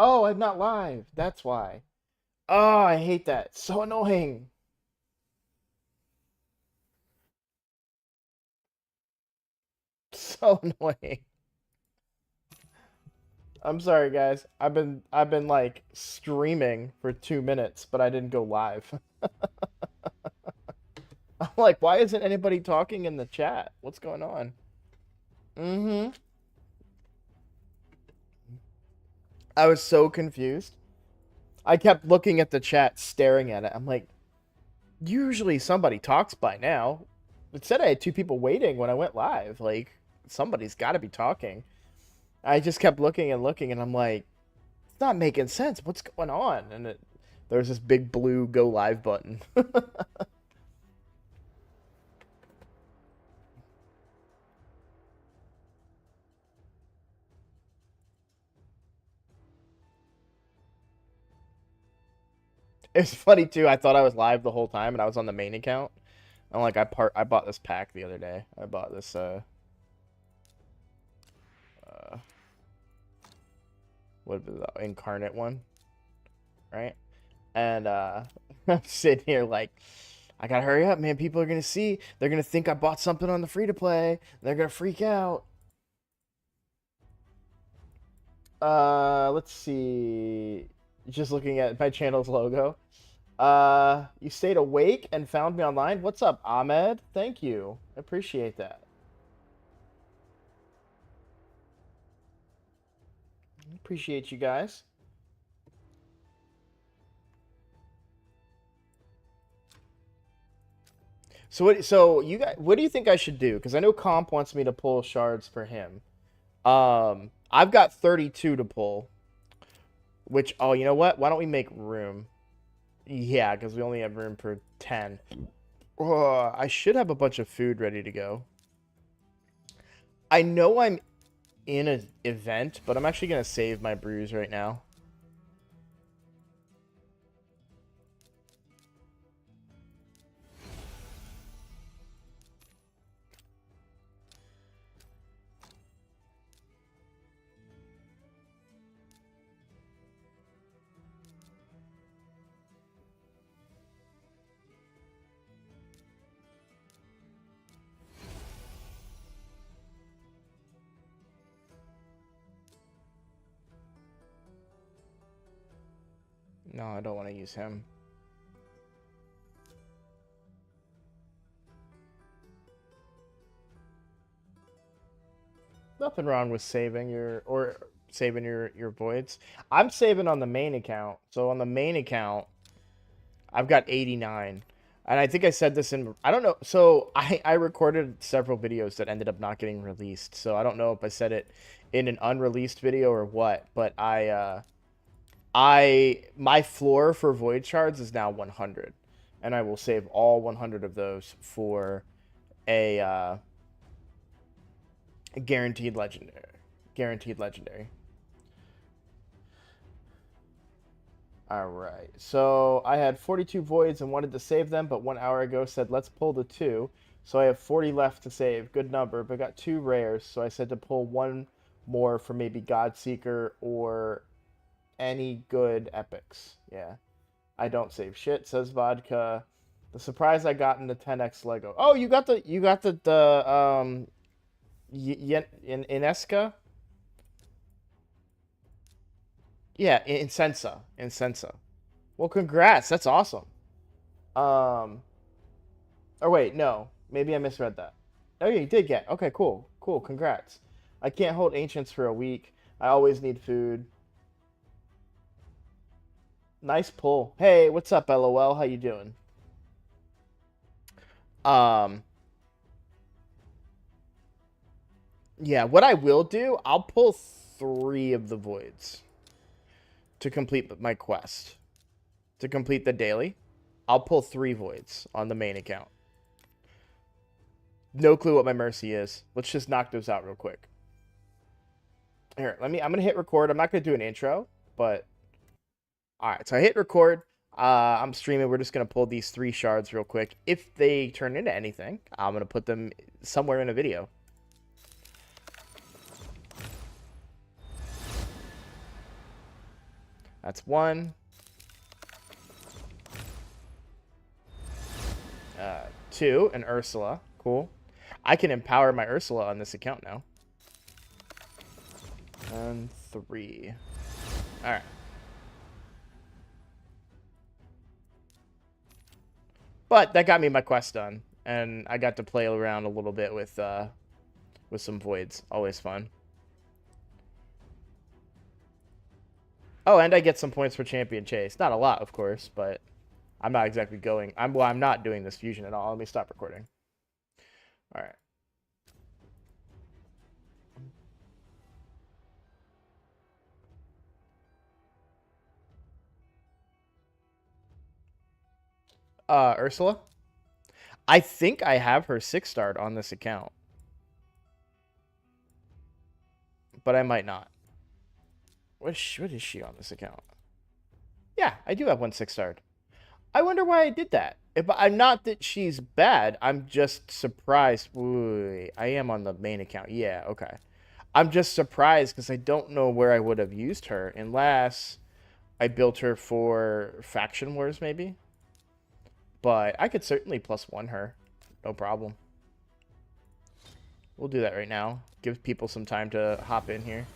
Oh, I'm not live. That's why. Oh, I hate that. So annoying. So annoying. I'm sorry, guys. I've been like streaming for 2 minutes, but I didn't go live. I'm like, why isn't anybody talking in the chat? What's going on? Mm-hmm. I was so confused. I kept looking at the chat, staring at it. I'm like, usually somebody talks by now. It said I had two people waiting when I went live. Like, somebody's got to be talking. I just kept looking and looking, and I'm like, it's not making sense. What's going on? And there's this big blue go live button. It's funny too. I thought I was live the whole time, and I was on the main account. I'm like, I bought this pack the other day. I bought this uh what was the incarnate one, right? And I'm sitting here like, I gotta hurry up, man. People are gonna see. They're gonna think I bought something on the free to play. They're gonna freak out. Let's see. Just looking at my channel's logo. You stayed awake and found me online. What's up, Ahmed? Thank you. I appreciate that. Appreciate you guys. So what? So you guys, what do you think I should do? Because I know Comp wants me to pull shards for him. I've got 32 to pull. Which, oh, you know what? Why don't we make room? Yeah, because we only have room for 10. Oh, I should have a bunch of food ready to go. I know I'm in an event, but I'm actually gonna save my brews right now. No, I don't want to use him. Nothing wrong with saving your voids. I'm saving on the main account. So on the main account, I've got 89. And I think I said this in, I don't know. So I recorded several videos that ended up not getting released. So I don't know if I said it in an unreleased video or what, but my floor for Void Shards is now 100. And I will save all 100 of those for a guaranteed legendary. Guaranteed legendary. All right. So I had 42 voids and wanted to save them, but 1 hour ago said let's pull the two. So I have 40 left to save. Good number, but got two rares. So I said to pull one more for maybe Godseeker or any good epics. Yeah. I don't save shit, says Vodka. The surprise I got in the 10x Lego. Oh, you got the in Inesca? Yeah, Incensa. Well, congrats. That's awesome. Um, or wait, no. Maybe I misread that. Oh, yeah, you did get. Okay, cool. Cool. Congrats. I can't hold ancients for a week. I always need food. Nice pull. Hey, what's up, LOL? How you doing? Um, yeah, what I will do, I'll pull 3 of the voids to complete my quest. To complete the daily, I'll pull 3 voids on the main account. No clue what my mercy is. Let's just knock those out real quick. Here, I'm gonna hit record. I'm not gonna do an intro, but all right. So I hit record. I'm streaming. We're just gonna pull these 3 shards real quick. If they turn into anything, I'm gonna put them somewhere in a video. That's one. 2, an Ursula. Cool. I can empower my Ursula on this account now. And 3. All right. But that got me my quest done, and I got to play around a little bit with some voids. Always fun. Oh, and I get some points for champion chase. Not a lot, of course, but I'm not exactly going. I'm not doing this fusion at all. Let me stop recording. All right. Ursula. I think I have her 6-starred on this account, but I might not. What is she on this account? Yeah, I do have one 6-starred. I wonder why I did that. If I'm not that she's bad, I'm just surprised. Wait, I am on the main account. Yeah, okay. I'm just surprised because I don't know where I would have used her unless I built her for Faction Wars, maybe. But I could certainly +1 her. No problem. We'll do that right now. Give people some time to hop in here.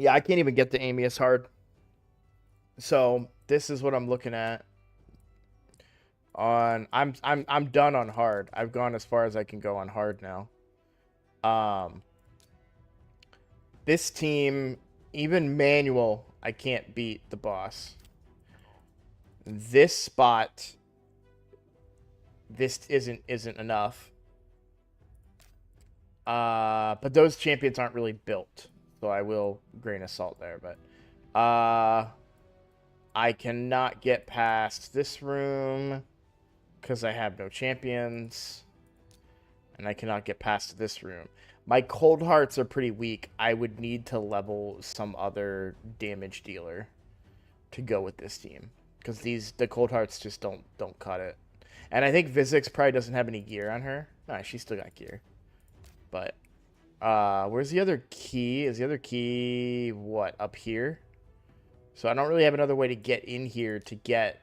Yeah, I can't even get the Amius hard. So this is what I'm looking at. I'm done on hard. I've gone as far as I can go on hard now. This team, even manual, I can't beat the boss. This spot, this isn't enough. But those champions aren't really built, so I will grain of salt there. But I cannot get past this room because I have no champions, and I cannot get past this room. My cold hearts are pretty weak. I would need to level some other damage dealer to go with this team because the cold hearts just don't cut it. And I think Vizix probably doesn't have any gear on her. Nah, she still got gear. But where's the other key? Is the other key what, up here? So I don't really have another way to get in here to get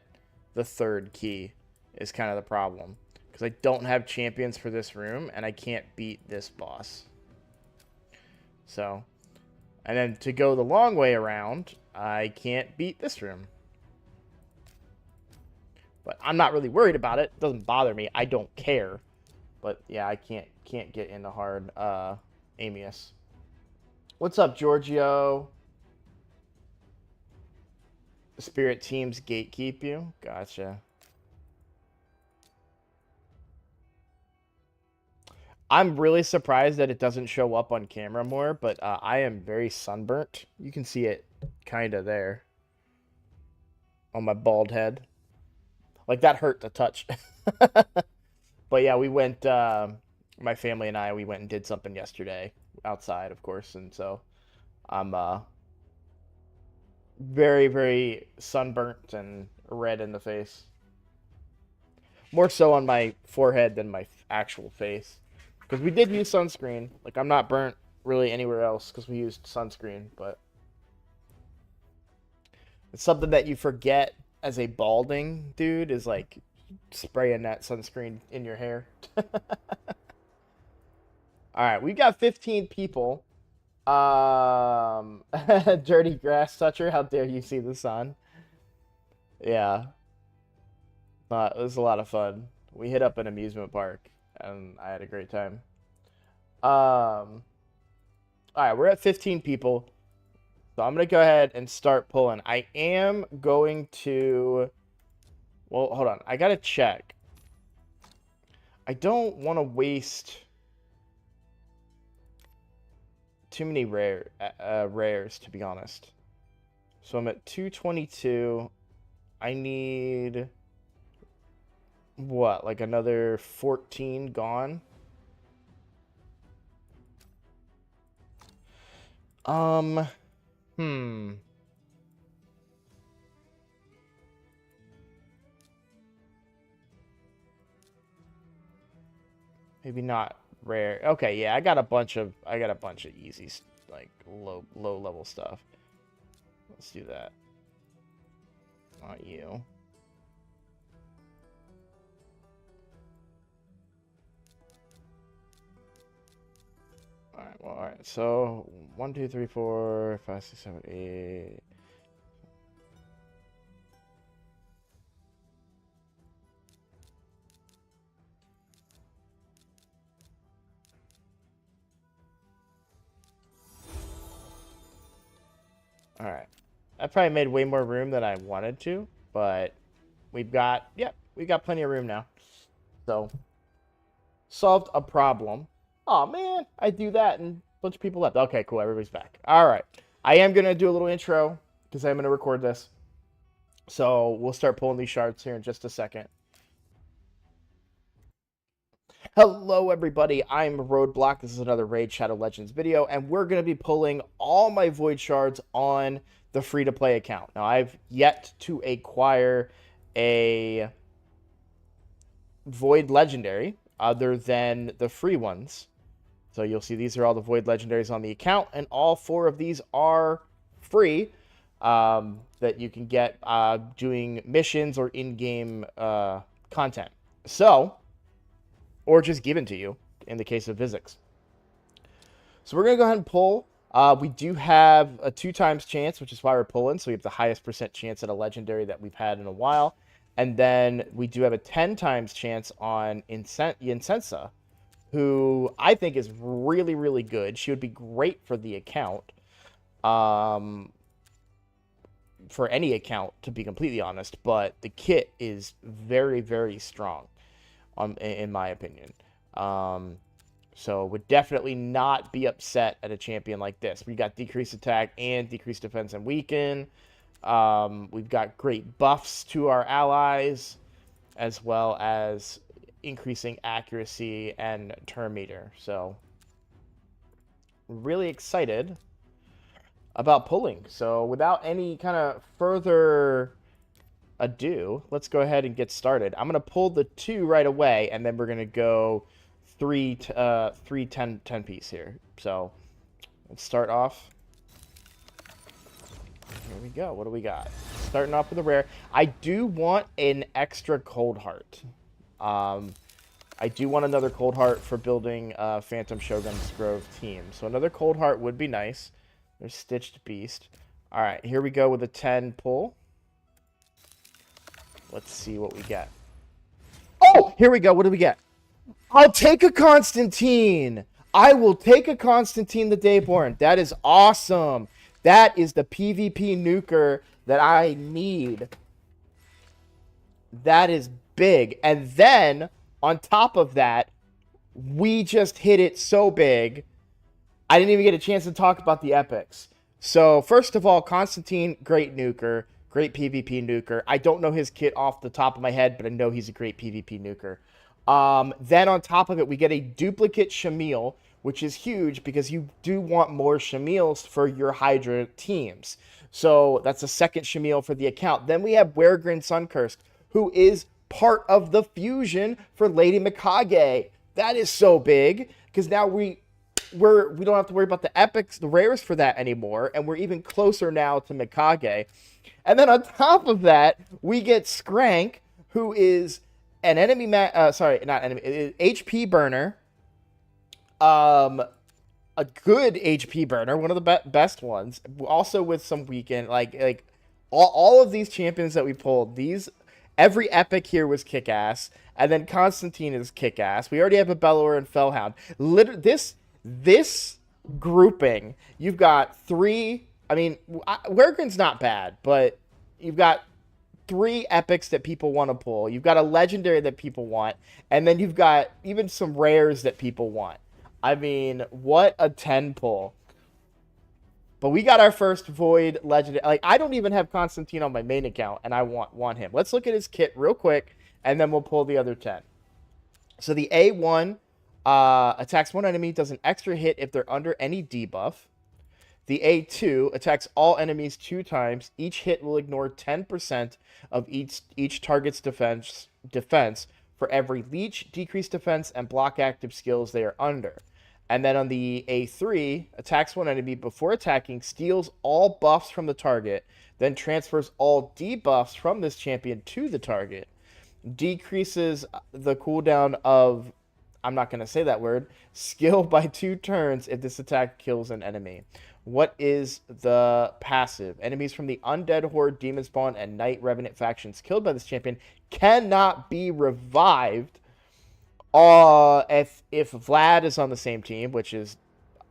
the third key is kind of the problem. Because I don't have champions for this room, and I can't beat this boss. So, and then to go the long way around, I can't beat this room. But I'm not really worried about it. It doesn't bother me. I don't care. But yeah, I can't get into hard Amius. What's up, Giorgio? Spirit teams gatekeep you? Gotcha. I'm really surprised that it doesn't show up on camera more, but I am very sunburnt. You can see it kind of there on my bald head. Like, that hurt to touch. But yeah, we went, my family and I, we went and did something yesterday outside, of course, and so I'm very, very sunburnt and red in the face. More so on my forehead than my actual face. Because we did use sunscreen. Like, I'm not burnt really anywhere else because we used sunscreen, but it's something that you forget as a balding dude is like spraying that sunscreen in your hair. All right, we got 15 people. Dirty grass toucher, how dare you see the sun? Yeah, it was a lot of fun. We hit up an amusement park, and I had a great time. All right, we're at 15 people, so I'm gonna go ahead and start pulling. I am going to. Well, hold on. I gotta check. I don't want to waste too many rares, to be honest. So I'm at 222. I need what, like another 14 gone? Um, hmm. Maybe not rare. Okay, yeah, I got a bunch of easy, like low level stuff. Let's do that. Not you. All right. Well, all right. So 1, 2, 3, 4, 5, 6, 7, 8. All right. I probably made way more room than I wanted to, but we've got plenty of room now. So solved a problem. Oh man, I do that and a bunch of people left. Okay, cool. Everybody's back. All right. I am gonna do a little intro because I'm gonna record this. So we'll start pulling these shards here in just a second. Hello everybody, I'm Roadblock. This is another Raid Shadow Legends video, and we're going to be pulling all my Void Shards on the free-to-play account. Now, I've yet to acquire a Void Legendary other than the free ones. So you'll see these are all the Void Legendaries on the account, and all 4 of these are free that you can get doing missions or in-game content. So, or just given to you in the case of Vizix. So we're going to go ahead and pull. We do have a 2 times chance, which is why we're pulling. So we have the highest % chance at a legendary that we've had in a while. And then we do have a 10 times chance on Incensa, who I think is really, really good. She would be great for the account. For any account, to be completely honest. But the kit is very, very strong. In my opinion. So would definitely not be upset at a champion like this. We got decreased attack and decreased defense and weaken. We've got great buffs to our allies, as well as increasing accuracy and turn meter. So really excited about pulling. So without any kind of further ado, let's go ahead and get started. I'm going to pull the 2 right away, and then we're going to go 3 10 piece here. So let's start off. Here we go. What do we got? Starting off with a rare. I do want an extra Cold Heart. I do want another Cold Heart for building Phantom Shogun's Grove team. So another Cold Heart would be nice. There's Stitched Beast. All right, here we go with a 10 pull. Let's see what we get. Oh, here we go. What do we get? I'll take a Constantine. I will take a Constantine the Dayborn. That is awesome. That is the PvP nuker that I need. That is big. And then, on top of that, we just hit it so big, I didn't even get a chance to talk about the epics. So, first of all, Constantine, great nuker. Great PvP nuker. I don't know his kit off the top of my head, but I know he's a great PvP nuker. Then on top of it, we get a duplicate Shamil, which is huge because you do want more Shamils for your Hydra teams. So that's a second Shamil for the account. Then we have Weregrin Suncursed, who is part of the fusion for Lady Mikage. That is so big because now we don't have to worry about the epics, the rares for that anymore, and we're even closer now to Mikage. And then on top of that, we get Skrank, who is an enemy, HP burner. A good HP burner, one of the best ones. Also with some weaken, like all of these champions that we pulled, every epic here was kick-ass, and then Constantine is kick-ass. We already have a Bellower and Fellhound. This grouping, you've got 3. I mean, Weregrin's not bad, but you've got 3 epics that people want to pull. You've got a legendary that people want, and then you've got even some rares that people want. I mean, what a 10 pull. But we got our first Void legendary. Like, I don't even have Constantine on my main account, and I want him. Let's look at his kit real quick, and then we'll pull the other 10. So the A1 attacks one enemy, does an extra hit if they're under any debuff. The A2 attacks all enemies 2 times. Each hit will ignore 10% of each target's defense for every leech, decreased defense, and block active skills they are under. And then on the A3, attacks one enemy before attacking, steals all buffs from the target, then transfers all debuffs from this champion to the target. Decreases the cooldown of, I'm not going to say that word, skill by 2 turns if this attack kills an enemy. What is the passive? Enemies from the Undead Horde, Demon Spawn, and Night Revenant factions killed by this champion cannot be revived if Vlad is on the same team, which is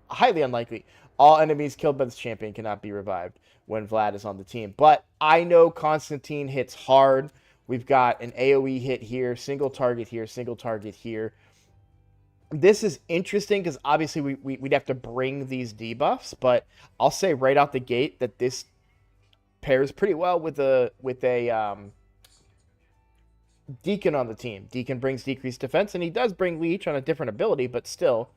highly unlikely. All enemies killed by this champion cannot be revived when Vlad is on the team. But I know Constantine hits hard. We've got an AoE hit here, single target here, single target here. This is interesting because obviously we'd have to bring these debuffs, but I'll say right out the gate that this pairs pretty well with a Deacon on the team. Deacon brings decreased defense, and he does bring Leech on a different ability, but still,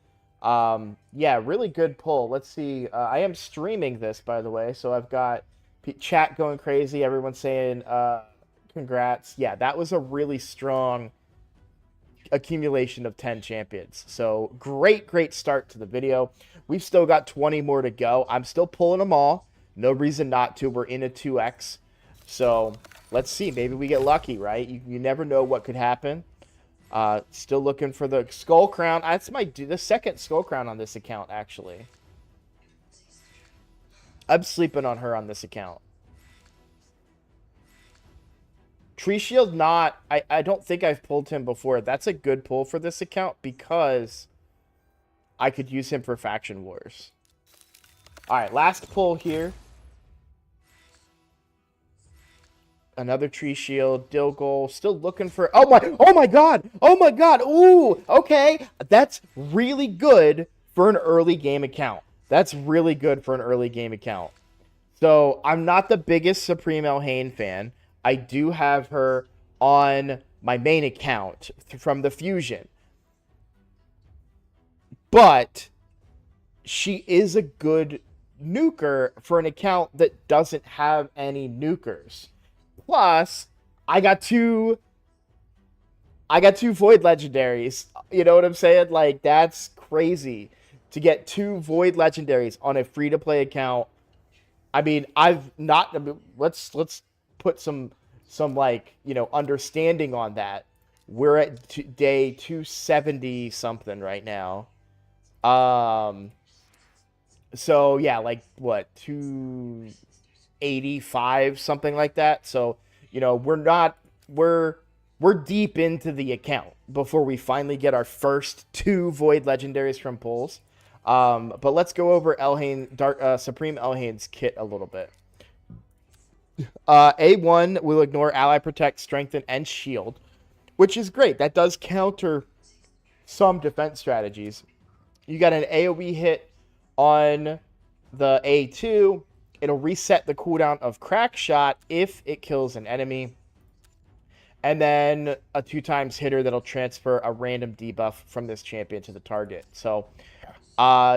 yeah, really good pull. Let's see. I am streaming this, by the way, so I've got chat going crazy. Everyone's saying congrats. Yeah, that was a really strong accumulation of 10 champions. So great start to the video. We've still got 20 more to go. I'm still pulling them all. No reason not to. We're in a 2x. So let's see. Maybe we get lucky, right? You never know what could happen. Still looking for the Skull Crown. That's the second Skull Crown on this account, actually. I'm sleeping on her on this account. Tree Shield, not... I don't think I've pulled him before. That's a good pull for this account because I could use him for Faction Wars. Alright, last pull here. Another Tree Shield, Dilgol, still looking for... Oh my god! Oh my god! Ooh! Okay! That's really good for an early game account. That's really good for an early game account. So, I'm not the biggest Supreme Elhain fan. I do have her on my main account from the Fusion. But she is a good nuker for an account that doesn't have any nukers. Plus, I got two Void Legendaries. You know what I'm saying? Like, that's crazy. To get 2 Void Legendaries on a free-to-play account. I mean, let's put some like, you know, understanding on that. We're at day 270 something right now. So yeah, like what, 285 something like that. So, you know, we're deep into the account before we finally get our first 2 Void Legendaries from pulls. But let's go over Supreme Elhain's kit a little bit. A1 will ignore Ally Protect, Strengthen, and Shield, which is great. That does counter some defense strategies. You got an AoE hit on the A2. It'll reset the cooldown of Crack Shot if it kills an enemy. And then a 2 times hitter that'll transfer a random debuff from this champion to the target. So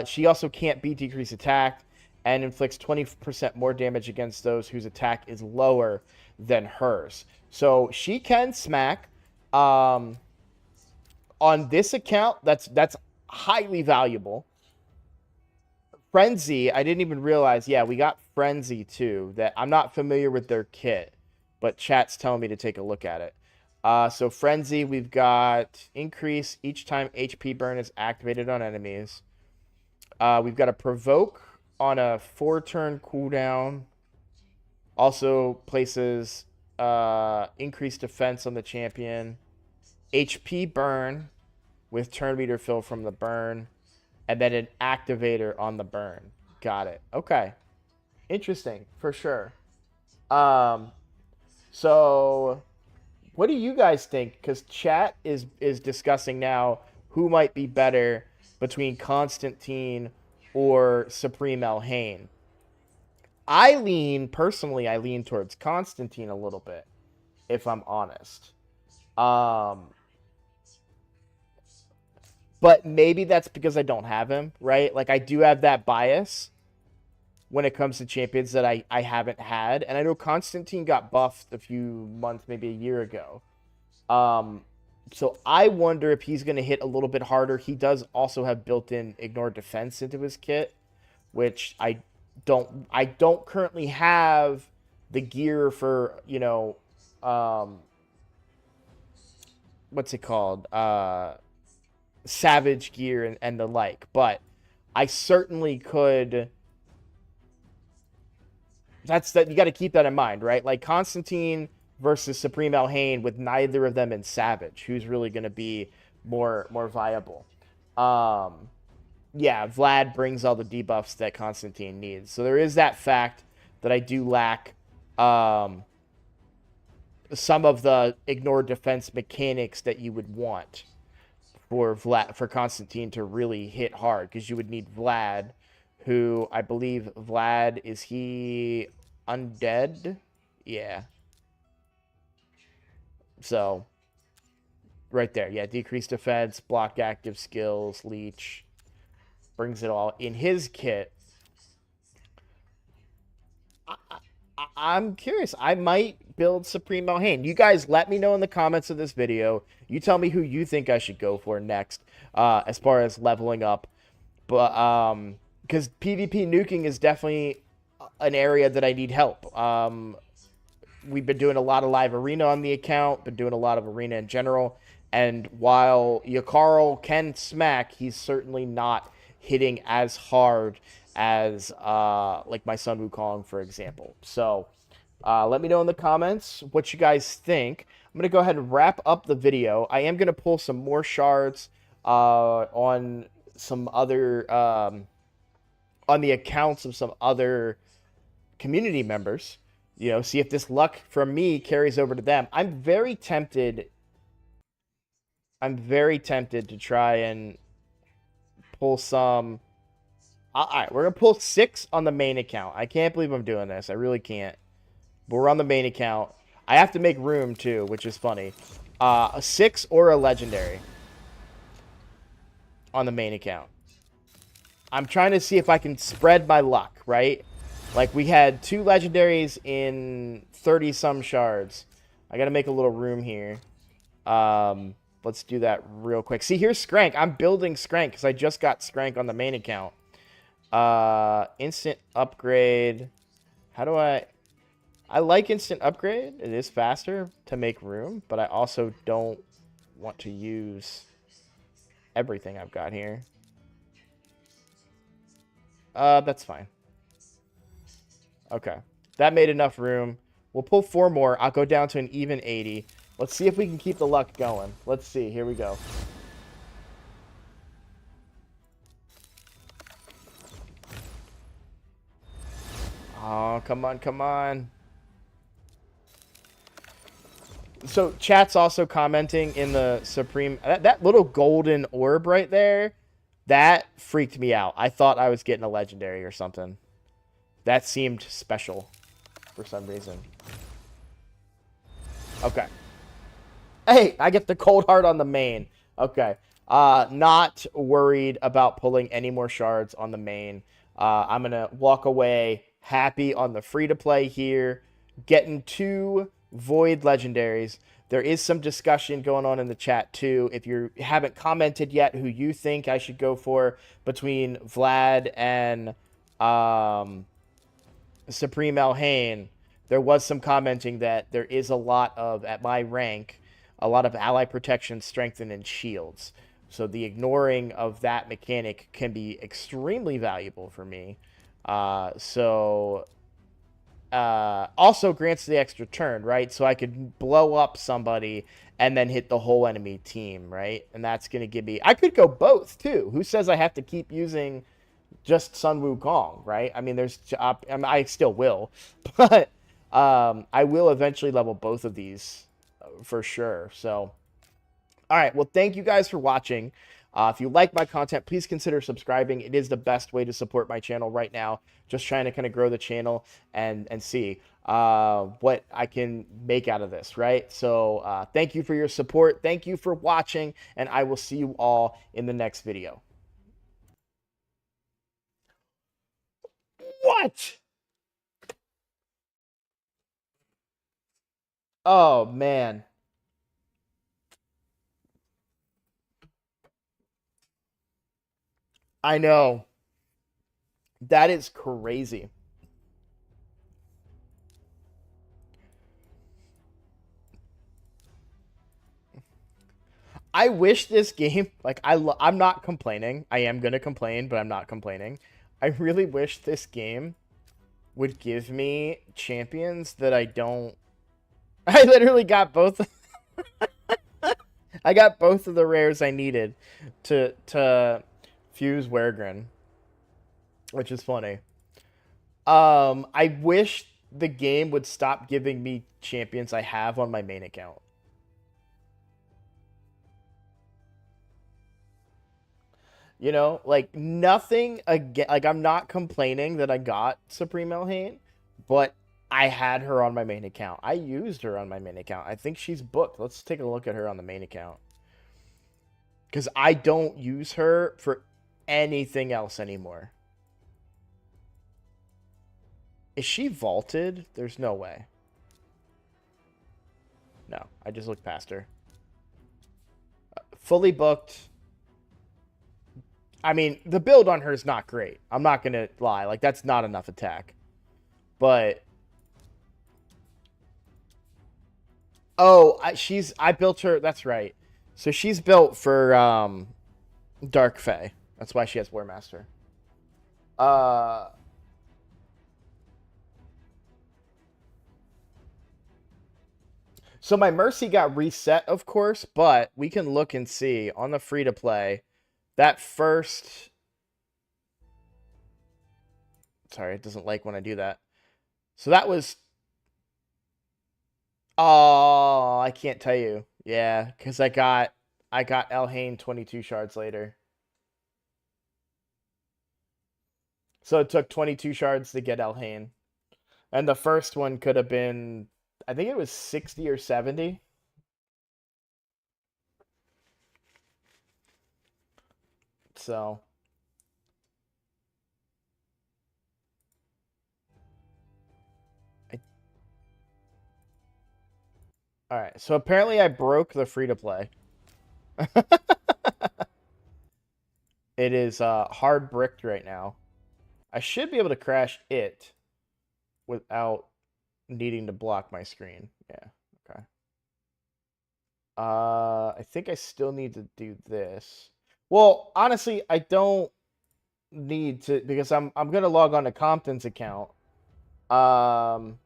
she also can't be decreased attack and inflicts 20% more damage against those whose attack is lower than hers. So she can smack. On this account, that's highly valuable. Frenzy, I didn't even realize. Yeah, we got Frenzy too. That I'm not familiar with their kit, but chat's telling me to take a look at it. So Frenzy, we've got increase each time HP burn is activated on enemies. We've got a provoke on a 4-turn cooldown. Also places increased defense on the champion. HP burn with turn meter fill from the burn. And then an activator on the burn. Got it. Okay. Interesting, for sure. So what do you guys think? Because chat is discussing now who might be better between Constantine or Supreme Elhain. Personally, I lean towards Constantine a little bit, if I'm honest. But maybe that's because I don't have him, right? Like, I do have that bias. when it comes to champions that I haven't had. And I know Constantine got buffed a few months, maybe a year ago. So I wonder if he's going to hit a little bit harder. He does also have built-in ignore defense into his kit, which I don't currently have the gear for, what's it called? Savage gear and the like, but I certainly could. That's that, you got to keep that in mind, right? Like Constantine versus Supreme Elhain with neither of them in Savage, who's really going to be more viable? Yeah, Vlad brings all the debuffs that Constantine needs, so there is that fact that I do lack some of the ignore defense mechanics that you would want for Constantine to really hit hard, because you would need Vlad, who I believe Vlad, is he undead? Yeah. So right there, yeah, decreased defense, block active skills, leech, brings it all in his kit. I'm curious. I might build Supreme Elhain. You guys let me know in the comments of this video. You tell me who you think I should go for next, as far as leveling up. But because PvP nuking is definitely an area that I need help. We've been doing a lot of live arena on the account, been doing a lot of arena in general. And while Yakarl can smack, he's certainly not hitting as hard as like my Sun Wukong, for example. So let me know in the comments what you guys think. I'm going to go ahead and wrap up the video. I am going to pull some more shards on some other on the accounts of some other community members. See if this luck from me carries over to them. I'm very tempted to try and pull some. All right, we're going to pull 6 on the main account. I can't believe I'm doing this. I really can't. But we're on the main account. I have to make room, too, which is funny. A 6 or a legendary on the main account. I'm trying to see if I can spread my luck, right? Like, we had 2 legendaries in 30-some shards. I got to make a little room here. Let's do that real quick. See, here's Skrank. I'm building Skrank because I just got Skrank on the main account. Instant upgrade. How do I like instant upgrade. It is faster to make room, but I also don't want to use everything I've got here. That's fine. Okay. That made enough room. We'll pull 4 more. I'll go down to an even 80. Let's see if we can keep the luck going. Let's see. Here we go. Oh, come on, come on. So, chat's also commenting in the Supreme... That little golden orb right there, that freaked me out. I thought I was getting a legendary or something. That seemed special for some reason. Okay. Hey, I get the cold heart on the main. Okay. Not worried about pulling any more shards on the main. I'm going to walk away happy on the free-to-play here. Getting 2 Void legendaries. There is some discussion going on in the chat, too. If you haven't commented yet who you think I should go for between Vlad and Supreme Elhain, there was some commenting that there is a lot of, at my rank, a lot of ally protection, strengthen, and shields. So the ignoring of that mechanic can be extremely valuable for me. Also grants the extra turn, right? So I could blow up somebody and then hit the whole enemy team, right? And that's going to give me... I could go both, too. Who says I have to keep using just Sun Wukong, right? I mean, I still will. But I will eventually level both of these for sure. So, all right. Well, thank you guys for watching. If you like my content, please consider subscribing. It is the best way to support my channel right now. Just trying to kind of grow the channel and see what I can make out of this, right? So thank you for your support. Thank you for watching, and I will see you all in the next video. What? What? Oh, man. I know. That is crazy. I wish this game, like, I'm not complaining. I am going to complain, but I'm not complaining. I really wish this game would give me champions that I don't. I literally got both. I got both of the rares I needed to fuse Wergrin, which is funny. I wish the game would stop giving me champions I have on my main account. You know, like nothing again. Like I'm not complaining that I got Supreme Elhane, but I had her on my main account. I used her on my main account. I think she's booked. Let's take a look at her on the main account. Because I don't use her for anything else anymore. Is she vaulted? There's no way. No, I just looked past her. Fully booked. I mean, the build on her is not great. I'm not going to lie. Like, that's not enough attack. But... Oh, I built her... That's right. So she's built for Dark Fae. That's why she has War Master. So my Mercy got reset, of course, but we can look and see on the free-to-play that first... Sorry, it doesn't like when I do that. So that was... Oh, I can't tell you. Yeah, because I got Elhane 22 shards later. So it took 22 shards to get Elhane. And the first one could have been, I think it was 60 or 70. So. Alright, so apparently I broke the free-to-play. It is hard bricked right now. I should be able to crash it without needing to block my screen. Yeah, okay. I think I still need to do this. Well, honestly, I don't need to because I'm gonna log on to Compton's account. Um,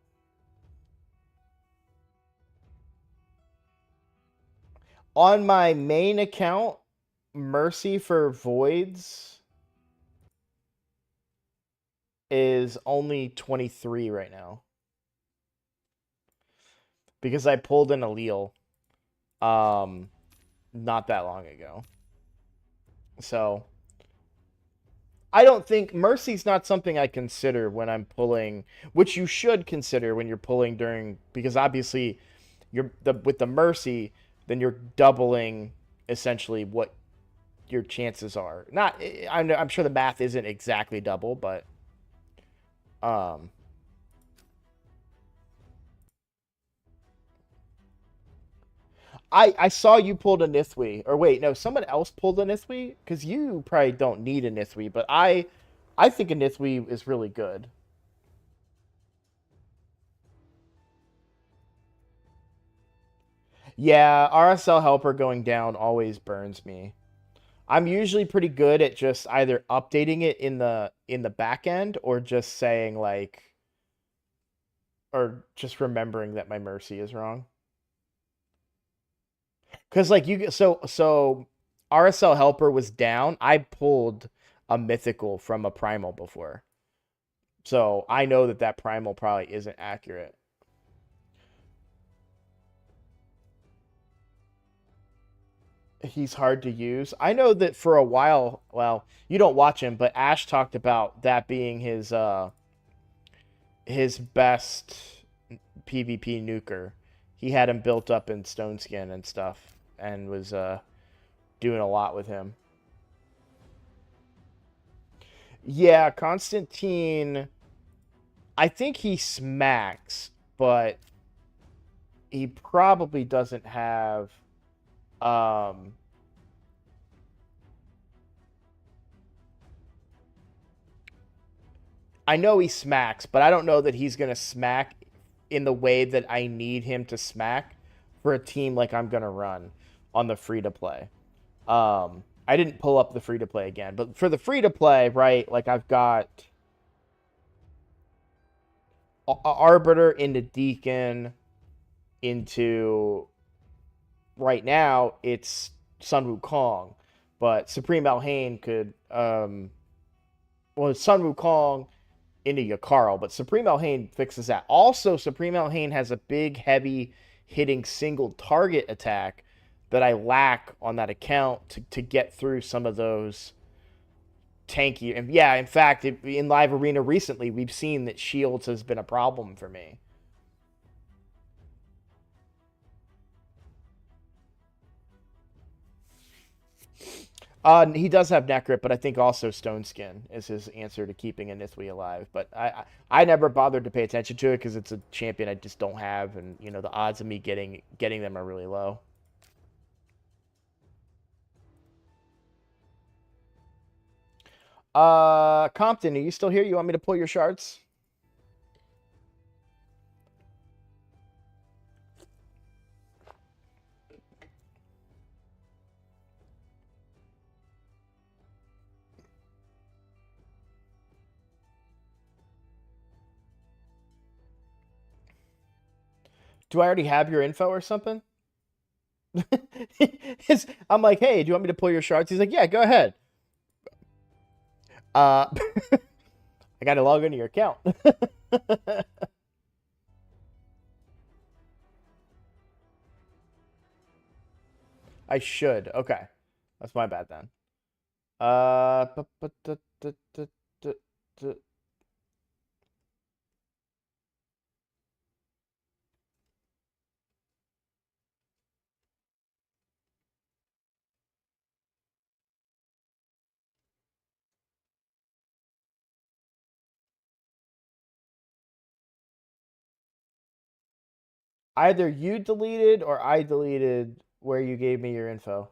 on my main account, Mercy for Voids is only 23 right now because I pulled an allele not that long ago. So I don't think Mercy's not something I consider when I'm pulling, which you should consider when you're pulling during, because obviously with the Mercy, then you're doubling essentially what your chances are. Not, I'm sure the math isn't exactly double, but um, I saw you pulled a Nithwi, or wait, no, someone else pulled a Nithwi because you probably don't need a Nithwi, but I think a Nithwi is really good. Yeah, RSL helper going down always burns me. I'm usually pretty good at just either updating it in the back end or just saying like or just remembering that my Mercy is wrong. Cuz like so RSL helper was down. I pulled a mythical from a primal before. So I know that primal probably isn't accurate. He's hard to use. I know that for a while, well, you don't watch him, but Ash talked about that being his best PvP nuker. He had him built up in Stone Skin and stuff and was doing a lot with him. Yeah, Constantine I think he smacks, but he probably doesn't have um I know he smacks, but I don't know that he's gonna smack in the way that I need him to smack for a team like I'm gonna run on the free to play. I didn't pull up the free to play again, but for the free to play, right? Like I've got Arbiter into Deacon into right now it's Sun Wukong, but Supreme Alhain could Sun Wukong into Yakarl, but Supreme Alhain fixes that. Also, Supreme Alhain has a big, heavy hitting single target attack that I lack on that account to get through some of those tanky. And yeah, in fact, in live arena recently, we've seen that shields has been a problem for me. He does have Necrit, but I think also Stone Skin is his answer to keeping a Nithwi alive. But I never bothered to pay attention to it because it's a champion I just don't have, and you know the odds of me getting them are really low. Compton, are you still here? You want me to pull your shards? Do I already have your info or something? I'm like, hey, do you want me to pull your shards? He's like, yeah, go ahead. Uh, I got to log into your account. I should. Okay, that's my bad then. Either you deleted or I deleted where you gave me your info.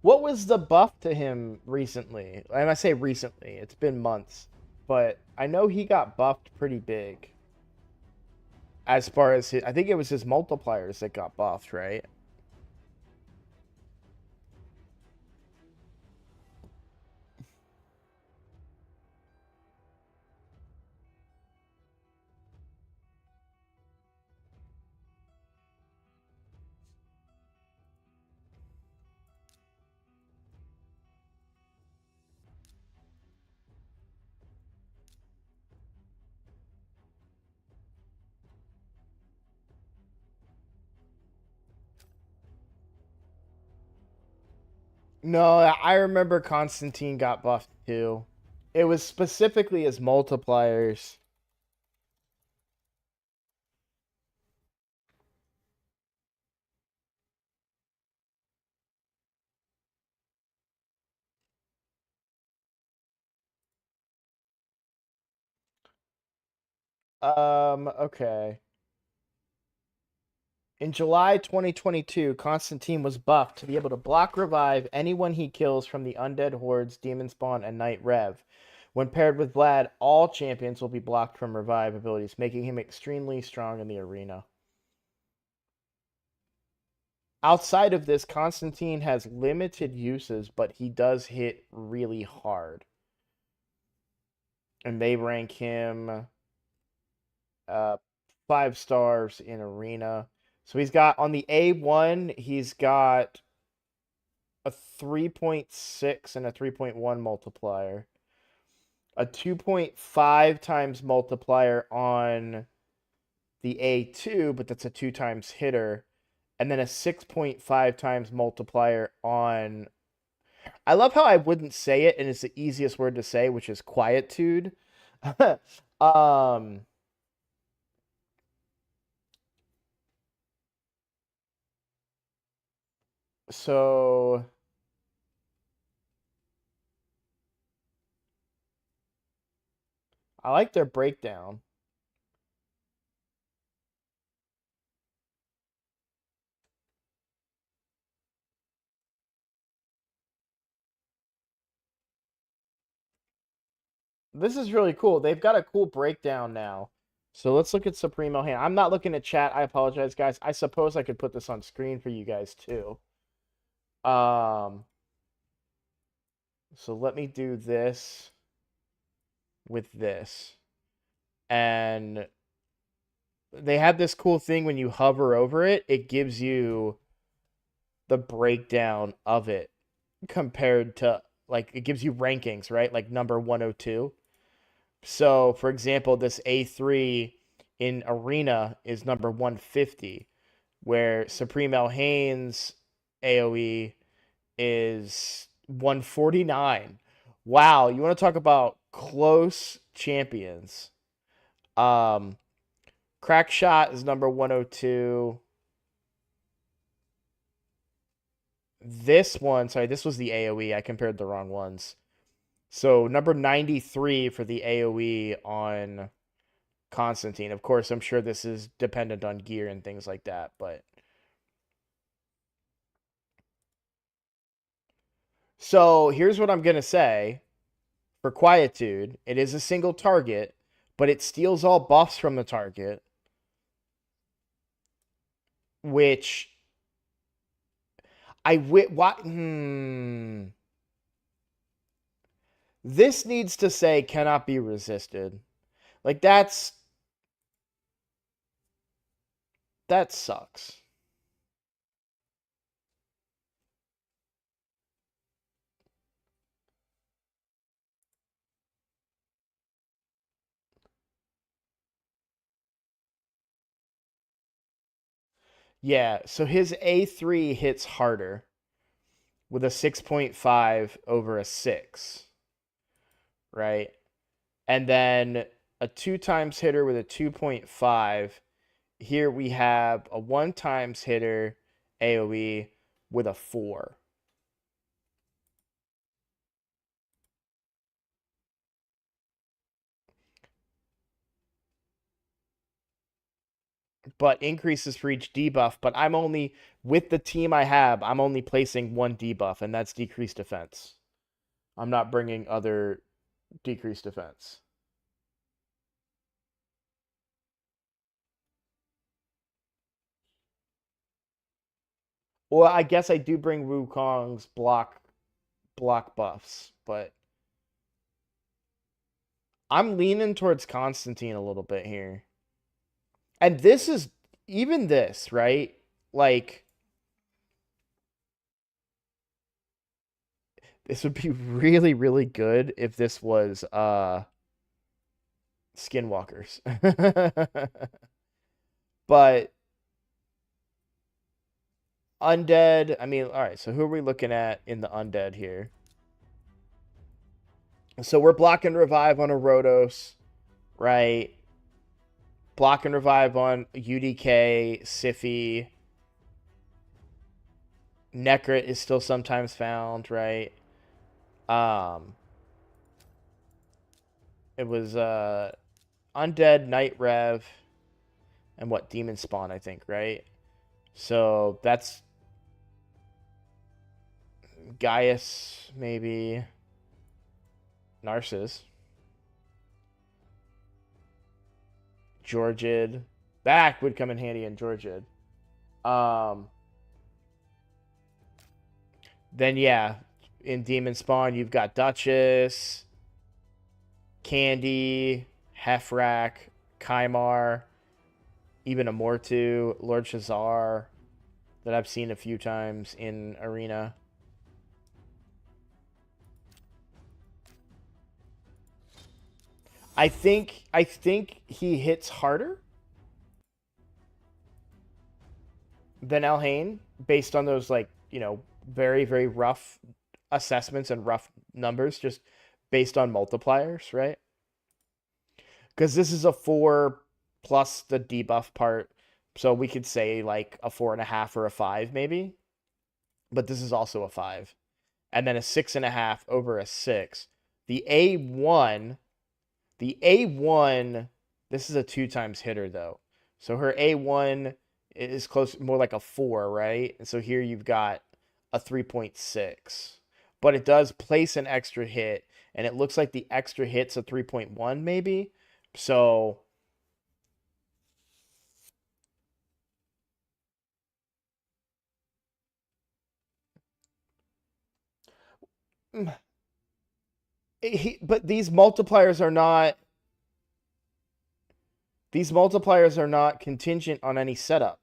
What was the buff to him recently? And I say recently, it's been months, but I know he got buffed pretty big. As far as I think it was his multipliers that got buffed, right? No, I remember Constantine got buffed too. It was specifically his multipliers. Okay. In July 2022, Constantine was buffed to be able to block revive anyone he kills from the Undead Hordes, Demon Spawn, and Night Rev. When paired with Vlad, all champions will be blocked from revive abilities, making him extremely strong in the arena. Outside of this, Constantine has limited uses, but he does hit really hard. And they rank him uh, 5 stars in arena. So he's got on the A1, he's got a 3.6 and a 3.1 multiplier, a 2.5 times multiplier on the A2, but that's a 2 times hitter, and then a 6.5 times multiplier on. I love how I wouldn't say it, and it's the easiest word to say, which is quietude. um, so I like their breakdown. This is really cool. They've got a cool breakdown now. So let's look at Supremo Hand. I'm not looking at chat. I apologize, guys. I suppose I could put this on screen for you guys too. Um, so let me do this with this. And they have this cool thing when you hover over it, it gives you the breakdown of it compared to, like, it gives you rankings, right? Like number 102. So, for example, this A3 in Arena is number 150, where Supreme El Haynes AoE is 149. Wow, you want to talk about close champions. Um, Crackshot is number 102. This one, sorry, this was the AoE. I compared the wrong ones. So number 93 for the AoE on Constantine. Of course, I'm sure this is dependent on gear and things like that, but so here's what I'm gonna say. For Quietude, it is a single target, but it steals all buffs from the target, which what this needs to say cannot be resisted. Like that sucks. Yeah, so his A3 hits harder with a 6.5 over a 6, right? And then a 2 times hitter with a 2.5. Here we have a 1 times hitter AoE with a 4. But increases for each debuff. But I'm only, with the team I have, I'm only placing one debuff, and that's decreased defense. I'm not bringing other decreased defense. Well, I guess I do bring Wukong's block buffs, but I'm leaning towards Constantine a little bit here. And this is even this, right? Like this would be really, really good if this was Skinwalkers. But Undead, I mean, all right, so who are we looking at in the Undead here? So we're blocking revive on a Rotos, right? Block and revive on UDK, Sify. Necrit is still sometimes found, right? It was Undead, Night Rev, and what, Demon Spawn, I think, right? So that's Gaius, maybe. Narcissus. Georgid. That would come in handy in Georgid. Then yeah, in Demon Spawn you've got Duchess, Candy, Hefrak, Kymar, even Amortu, Lord Shazar, that I've seen a few times in Arena. I think he hits harder. than Elhain based on those like, very, very rough assessments and rough numbers, just based on multipliers, right? Because this is a 4 plus the debuff part. So we could say like a 4.5 or a 5, maybe. But this is also a 5. And then a 6.5 over a 6. The A1, the A1, this is a 2 times hitter though. So her A1 is close, more like a 4, right? And so here you've got a 3.6. But it does place an extra hit, and it looks like the extra hit's a 3.1 maybe. So but these multipliers are not contingent on any setup.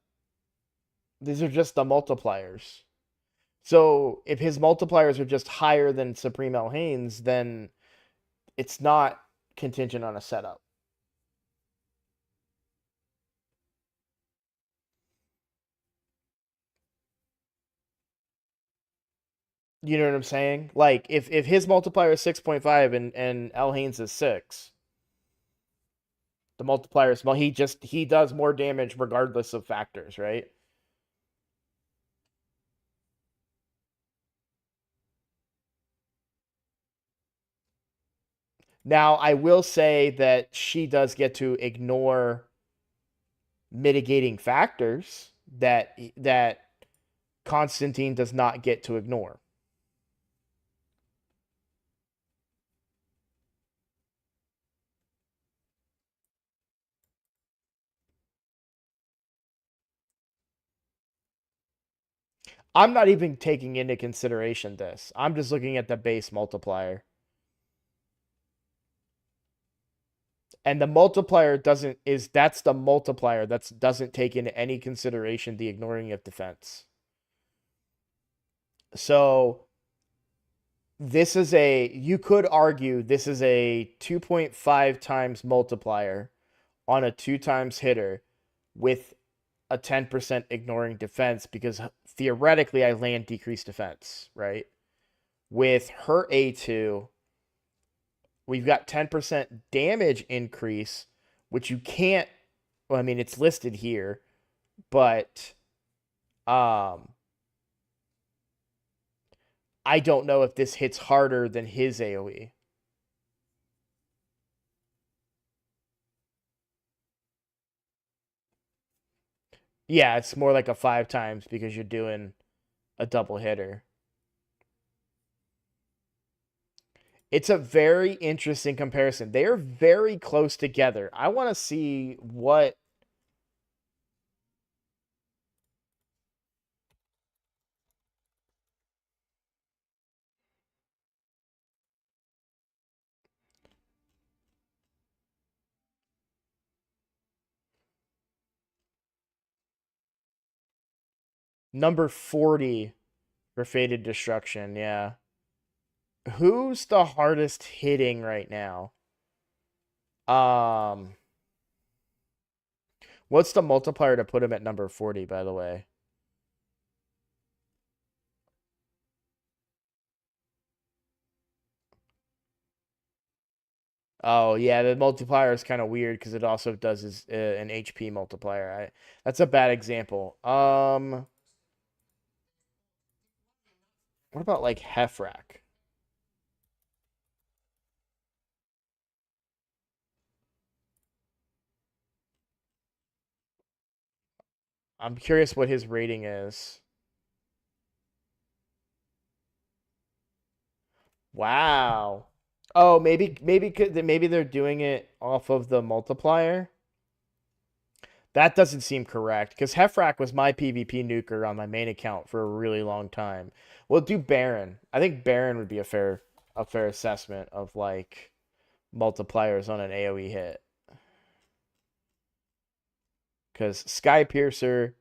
These are just the multipliers. So if his multipliers are just higher than Supreme Elhane's, then it's not contingent on a setup. You know what I'm saying? Like if his multiplier is 6.5 and Elhane's is 6, the multiplier is small. He does more damage regardless of factors, right? Now, I will say that she does get to ignore mitigating factors that Constantine does not get to ignore. I'm not even taking into consideration this. I'm just looking at the base multiplier. And the multiplier doesn't is that's the multiplier that doesn't take into any consideration the ignoring of defense. So this is you could argue this is a 2.5 times multiplier on a 2 times hitter with a 10% ignoring defense, because theoretically I land decreased defense, right? With her A2, we've got 10% damage increase, which you can't, well, I mean, it's listed here, but um I don't know if this hits harder than his AoE. Yeah, it's more like a 5 times because you're doing a double hitter. It's a very interesting comparison. They are very close together. I want to see what number 40 for Fated Destruction. Yeah. Who's the hardest hitting right now? Um, what's the multiplier to put him at number 40, by the way? Oh, yeah, the multiplier is kind of weird because it also does an HP multiplier. That's a bad example. What about like Hefrak? I'm curious what his rating is. Wow. Oh, maybe they're doing it off of the multiplier. That doesn't seem correct because Hefrak was my PvP nuker on my main account for a really long time. We'll do Baron. I think Baron would be a fair assessment of like multipliers on an AoE hit. Because Sky Piercer,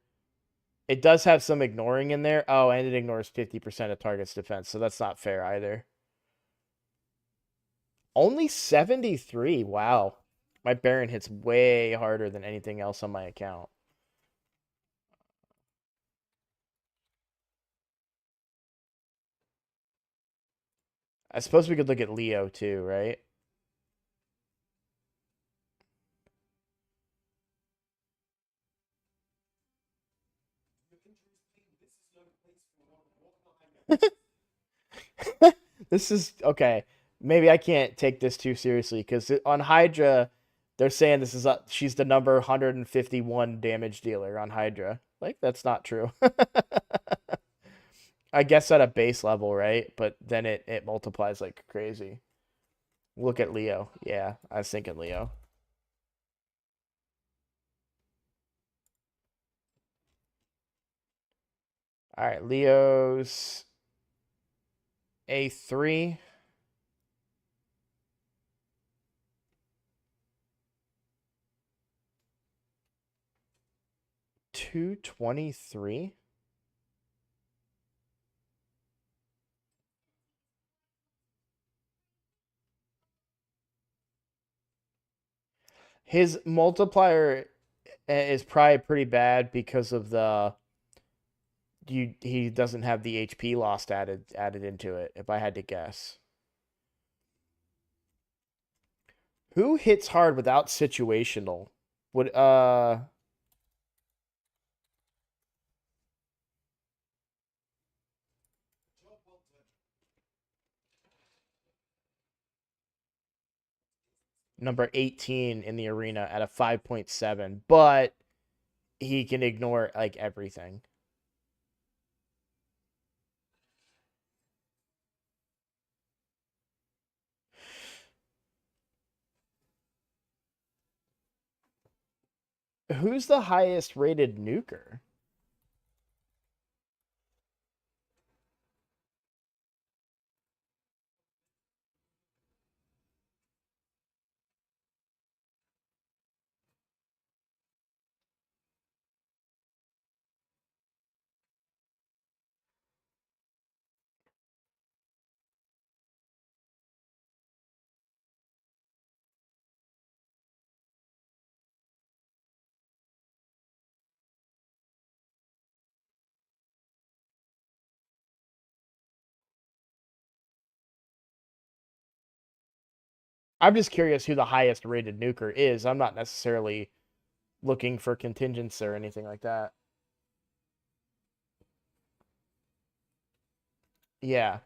it does have some ignoring in there. Oh, and it ignores 50% of target's defense, so that's not fair either. Only 73. Wow. My Baron hits way harder than anything else on my account. I suppose we could look at Leo too, right? This is okay. Maybe I can't take this too seriously because on Hydra, they're saying this is she's the number 151 damage dealer on Hydra. Like that's not true. I guess at a base level, right? But then it multiplies like crazy. Look at Leo. Yeah, I was thinking Leo. All right, Leo's A3. 223. His multiplier is probably pretty bad because of the he doesn't have the HP lost added into it, if I had to guess. Who hits hard without situational? Would number 18 in the arena at a 5.7, but he can ignore like everything. Who's the highest rated nuker? I'm just curious who the highest rated nuker is. I'm not necessarily looking for contingents or anything like that. Yeah,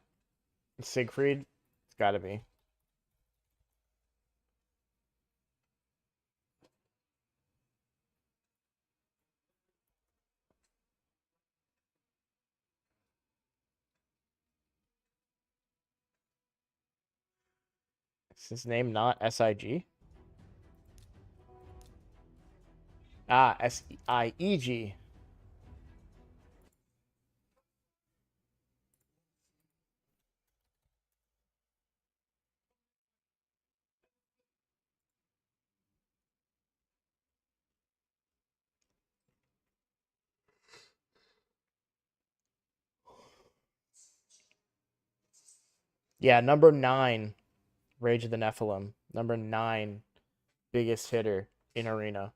Siegfried. It's got to be. Is his name not SIG? Ah, SIEG. Yeah, number 9, Rage of the Nephilim. Number 9, biggest hitter in arena.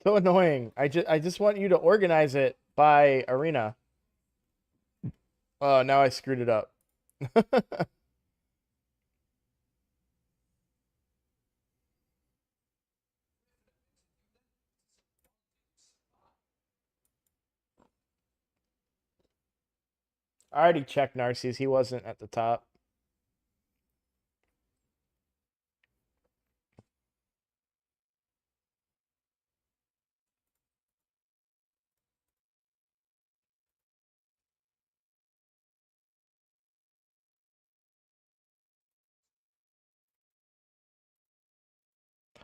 So annoying. I just want you to organize it by arena. Oh, now I screwed it up. I already checked Narcissus. He wasn't at the top.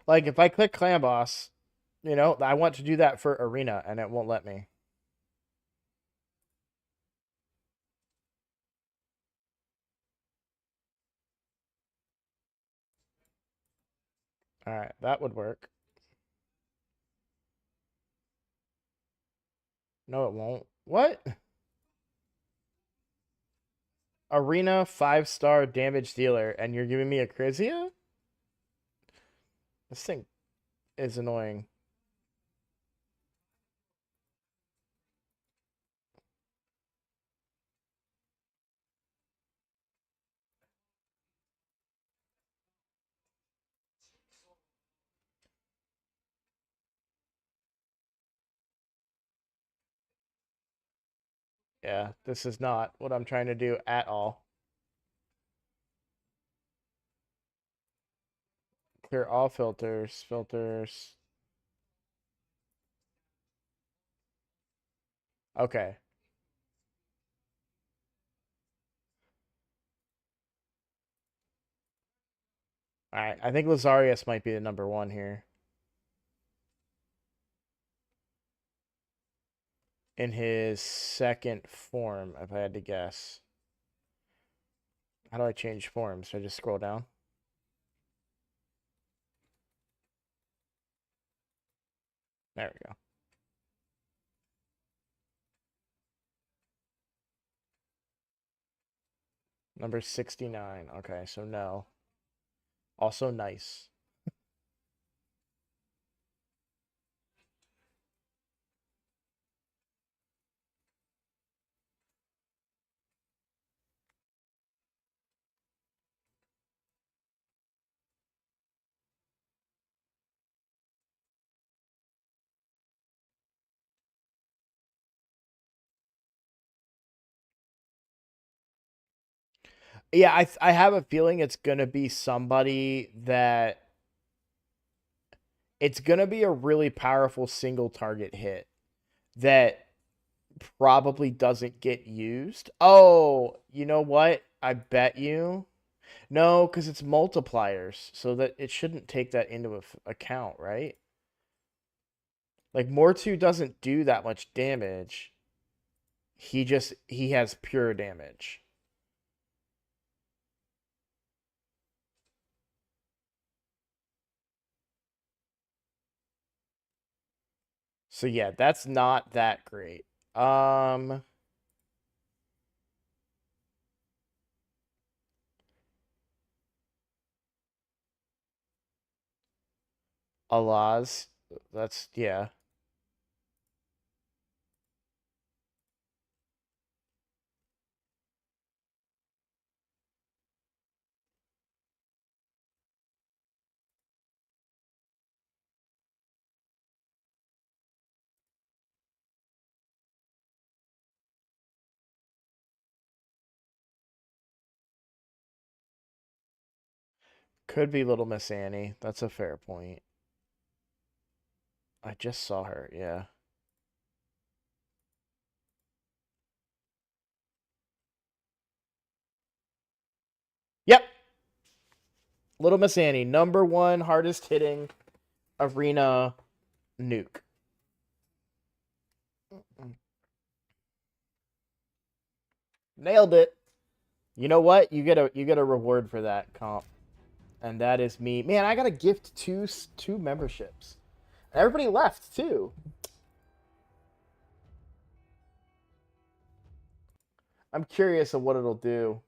Like if I click Clan Boss, I want to do that for Arena and it won't let me. All right, that would work. No, it won't. What? Arena 5-star damage dealer, and you're giving me a Krizia? This thing is annoying. Yeah, this is not what I'm trying to do at all. Clear all filters. Filters. Okay. All right. I think Lazarius might be the number one here. In his second form, if I had to guess. How do I change forms? Should I just scroll down? There we go. Number 69. Okay, so no. Also nice. Yeah, I have a feeling it's gonna be somebody that it's gonna be a really powerful single target hit that probably doesn't get used. Oh, you know what? I bet you. No, because it's multipliers, so that it shouldn't take that into account, right? Like Mortu doesn't do that much damage. He has pure damage. So yeah, that's not that great. Alaz, that's yeah. Could be Little Miss Annie. That's a fair point. I just saw her, yeah. Yep. Little Miss Annie, number one hardest hitting arena nuke. Nailed it. You know what? You get a reward for that comp, and that is me. Man, I got to gift two memberships. Everybody left too. I'm curious of what it'll do.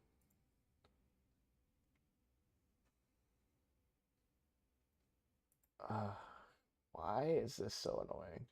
Uh, why is this so annoying?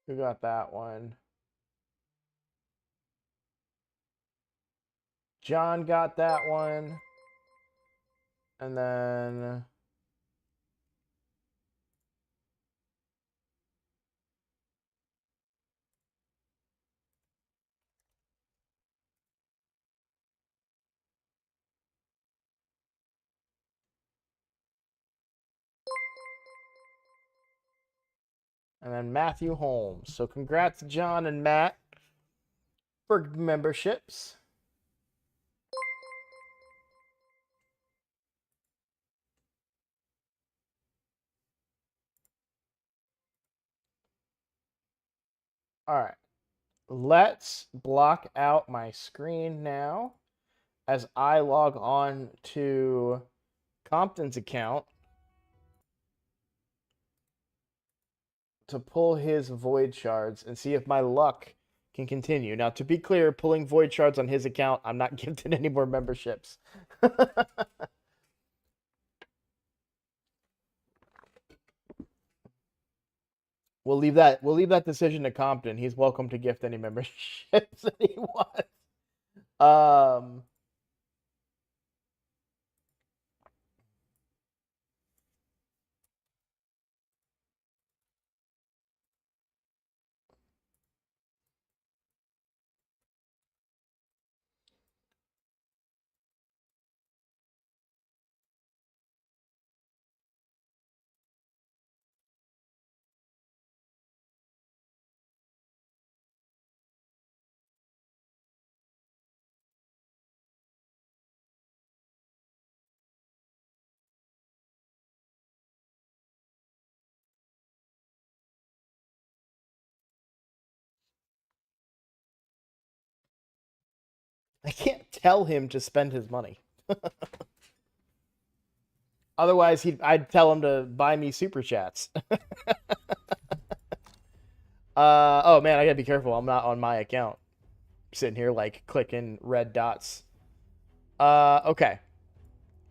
Who got that one? John got that one. And then Matthew Holmes. So congrats, John and Matt, for memberships. All right. Let's block out my screen now as I log on to Compton's account to pull his Void Shards and see if my luck can continue. Now, to be clear, pulling Void Shards on his account, I'm not gifted any more memberships. We'll leave that decision to Compton. He's welcome to gift any memberships that he wants. I can't tell him to spend his money. Otherwise, I'd tell him to buy me super chats. Oh man, I gotta be careful. I'm not on my account. I'm sitting here like clicking red dots. Okay.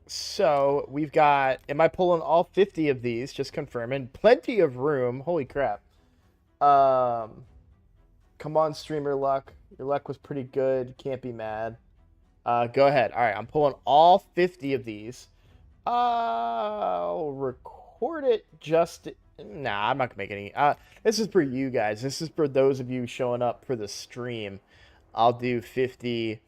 So we've got. Am I pulling all 50 of these? Just confirming. Plenty of room. Holy crap. Um, come on, streamer luck. Your luck was pretty good. Can't be mad. Go ahead. All right, I'm pulling all 50 of these. I'll record it just. Nah, I'm not gonna make any. This is for you guys. This is for those of you showing up for the stream. I'll do 50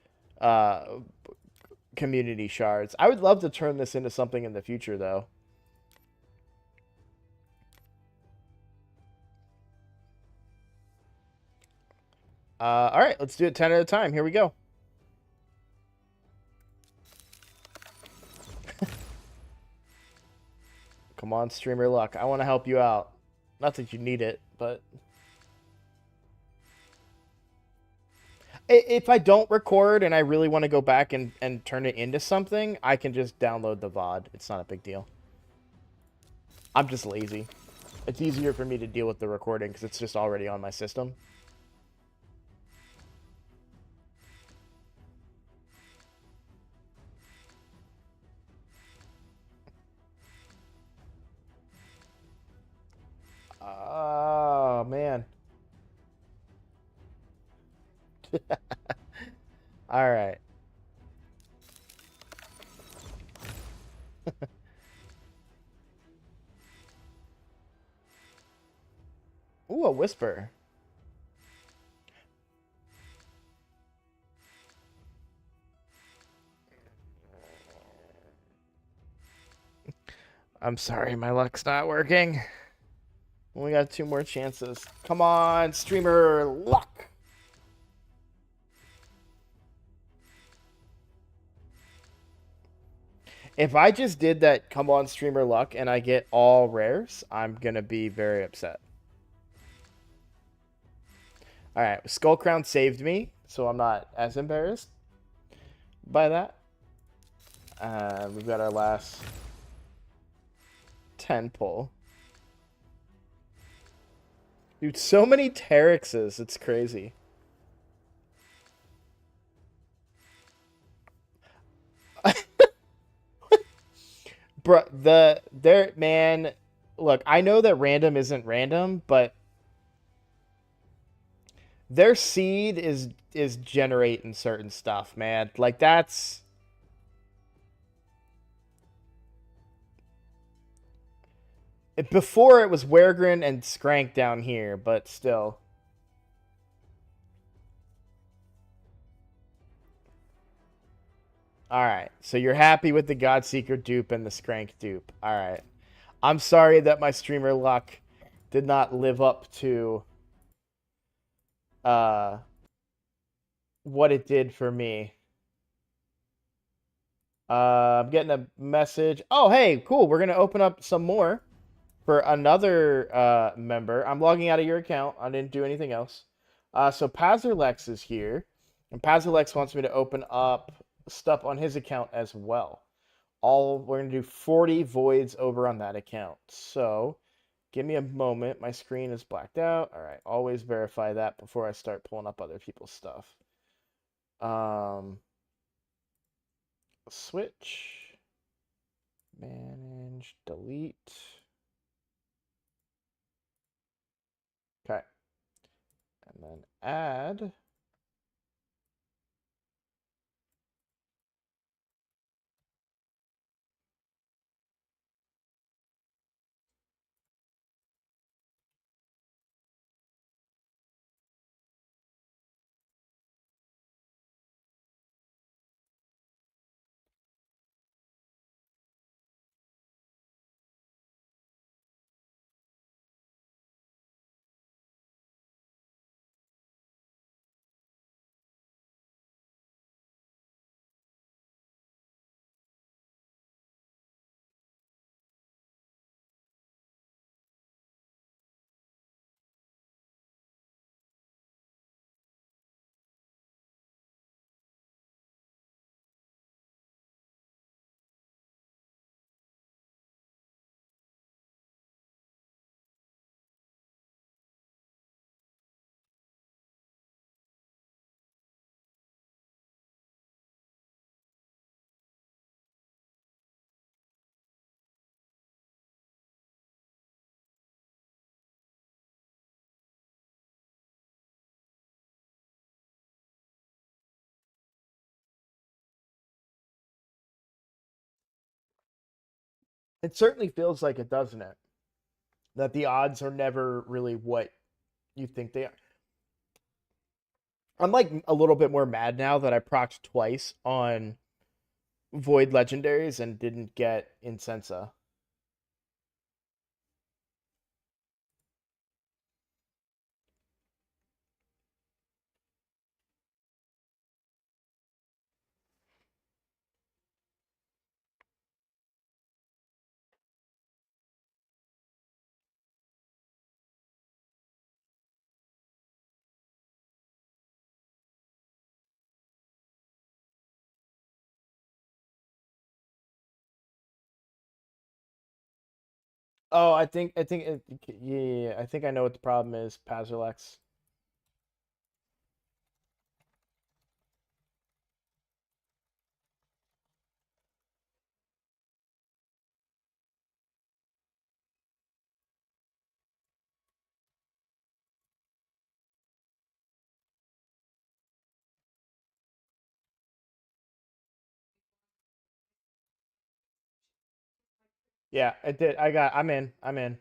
community shards. I would love to turn this into something in the future, though. All right, let's do it 10 at a time. Here we go. Come on, streamer luck. I want to help you out. Not that you need it, but if I don't record and I really want to go back and turn it into something, I can just download the VOD. It's not a big deal. I'm just lazy. It's easier for me to deal with the recording because it's just already on my system. Oh, man. All right. Ooh, a whisper. I'm sorry, my luck's not working. Only got 2 more chances. Come on, streamer luck. If I just did that come on streamer luck and I get all rares, I'm going to be very upset. All right, Skull Crown saved me, so I'm not as embarrassed by that. We've got our last 10 pull. Dude, so many Terexes, it's crazy. Bro, man, look, I know that random isn't random, but Their seed is generating certain stuff, man. Like that's before it was Weregrin and Skrank down here, but still. All right. So you're happy with the Godseeker dupe and the Skrank dupe. All right. I'm sorry that my streamer luck did not live up to uh what it did for me. I'm getting a message. Oh, hey, cool. We're gonna open up some more for another member. I'm logging out of your account. I didn't do anything else. So Pazerlex is here, and Pazerlex wants me to open up stuff on his account as well. We're gonna do 40 voids over on that account. So give me a moment. My screen is blacked out. All right. Always verify that before I start pulling up other people's stuff. Um, switch, manage, delete. Okay. And then add. It certainly feels like it, doesn't it? That the odds are never really what you think they are. I'm like a little bit more mad now that I procced twice on Void Legendaries and didn't get Incensa. Oh, yeah, I think I know what the problem is, Pazerlex. Yeah, it did. I'm in. I'm in.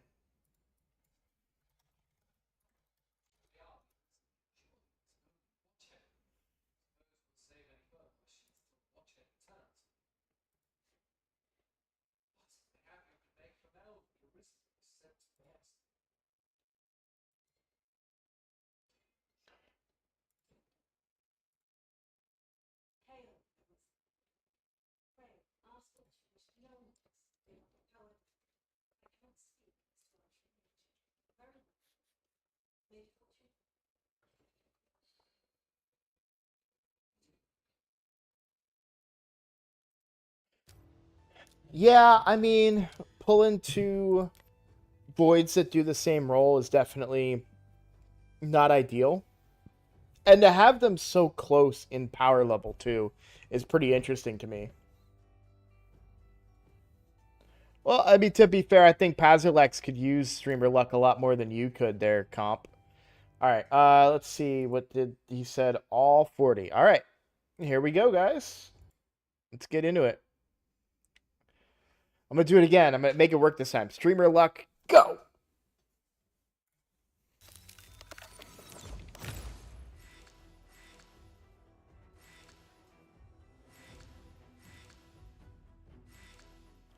Yeah, I mean, pulling two voids that do the same role is definitely not ideal. And to have them so close in power level too is pretty interesting to me. Well, I mean, to be fair, I think Pazerlex could use streamer luck a lot more than you could there, comp. All right. Let's see. What did he said? All 40. All right. Here we go, guys. Let's get into it. I'm gonna do it again. I'm gonna make it work this time. Streamer luck, go.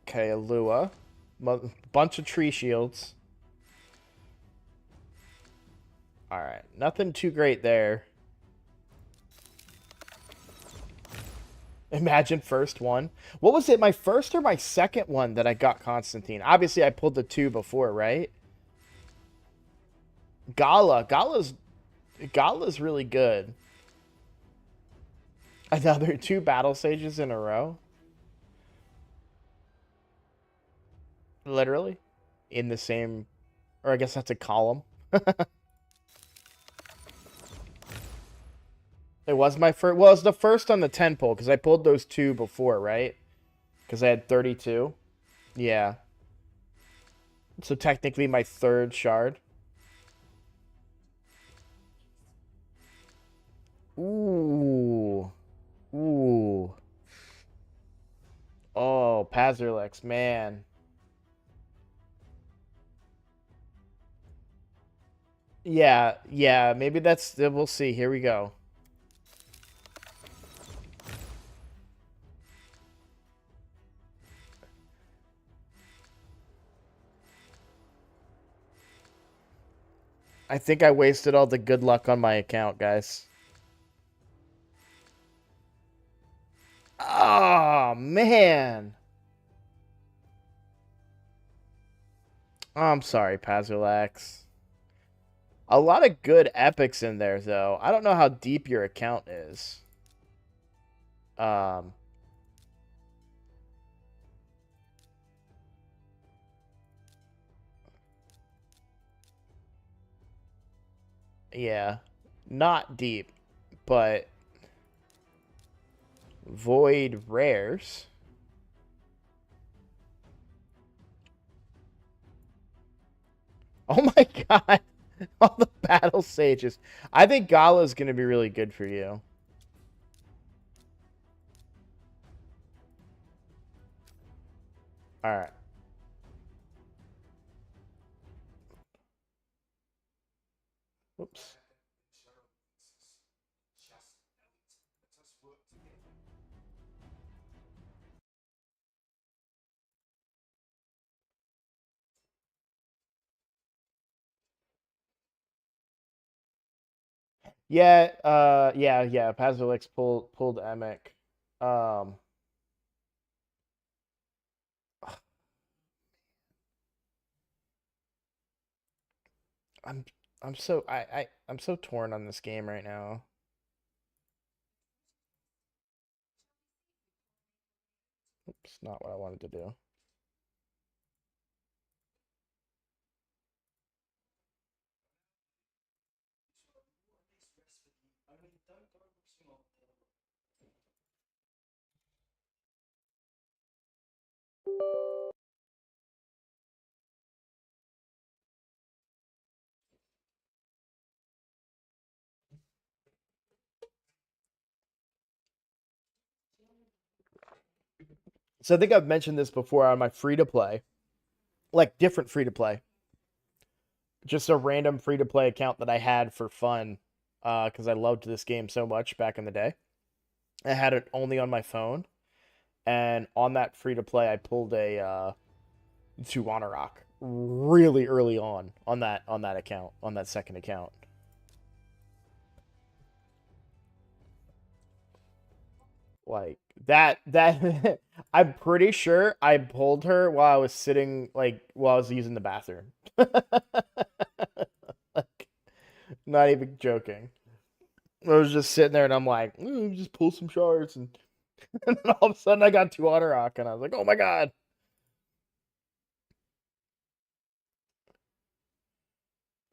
Okay, Alua. Bunch of tree shields. All right. Nothing too great there. Imagine first one. What was it? My first or my second one that I got Constantine? Obviously, I pulled the two before, right? Gala. Gala's really good. Another two battle sages in a row. Literally. In the same, or I guess that's a column. It was my first. Well, it was the first on the 10 pull because I pulled those two before, right? Because I had 32. Yeah. So technically my third shard. Ooh. Ooh. Oh, Pazerlex, man. Yeah, yeah, maybe that's, we'll see. Here we go. I think I wasted all the good luck on my account, guys. Oh, man. I'm sorry, Pazerlex. A lot of good epics in there, though. I don't know how deep your account is. Um, yeah, not deep, but Void rares. Oh my god, all the battle sages. I think Gala's gonna be really good for you. All right. Whoops. Yeah, yeah. Pazolix pulled Emic. Um, I'm I'm so I'm so torn on this game right now. Oops, not what I wanted to do. So I think I've mentioned this before on my free to play, like different free to play, just a random free to play account that I had for fun, because I loved this game so much back in the day. I had it only on my phone, and on that free to play, I pulled a Tijuana Rock really early on that account on that second account. Like that I'm pretty sure I pulled her while I was sitting like while I was using the bathroom. Like, not even joking. I was just sitting there and I'm like, just pull some shards and, and then all of a sudden I got two Water Rock and I was like, oh my god.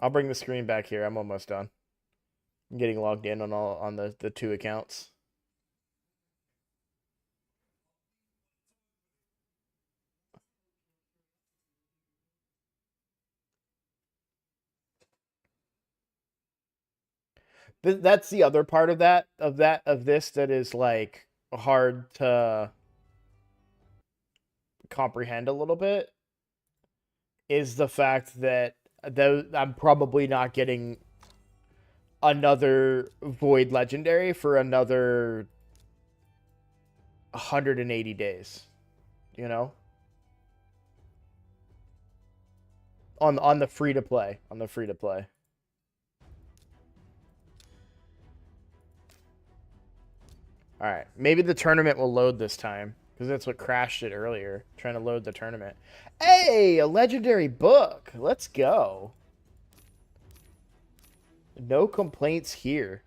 I'll bring the screen back here. I'm almost done. I'm getting logged in on all on the two accounts. That's the other part of this that is like hard to comprehend a little bit is the fact that I'm probably not getting another Void Legendary for another 180 days, you know? On the free to play, on the free to play. All right, maybe the tournament will load this time because that's what crashed it earlier, trying to load the tournament. Hey, a legendary book. Let's go. No complaints here.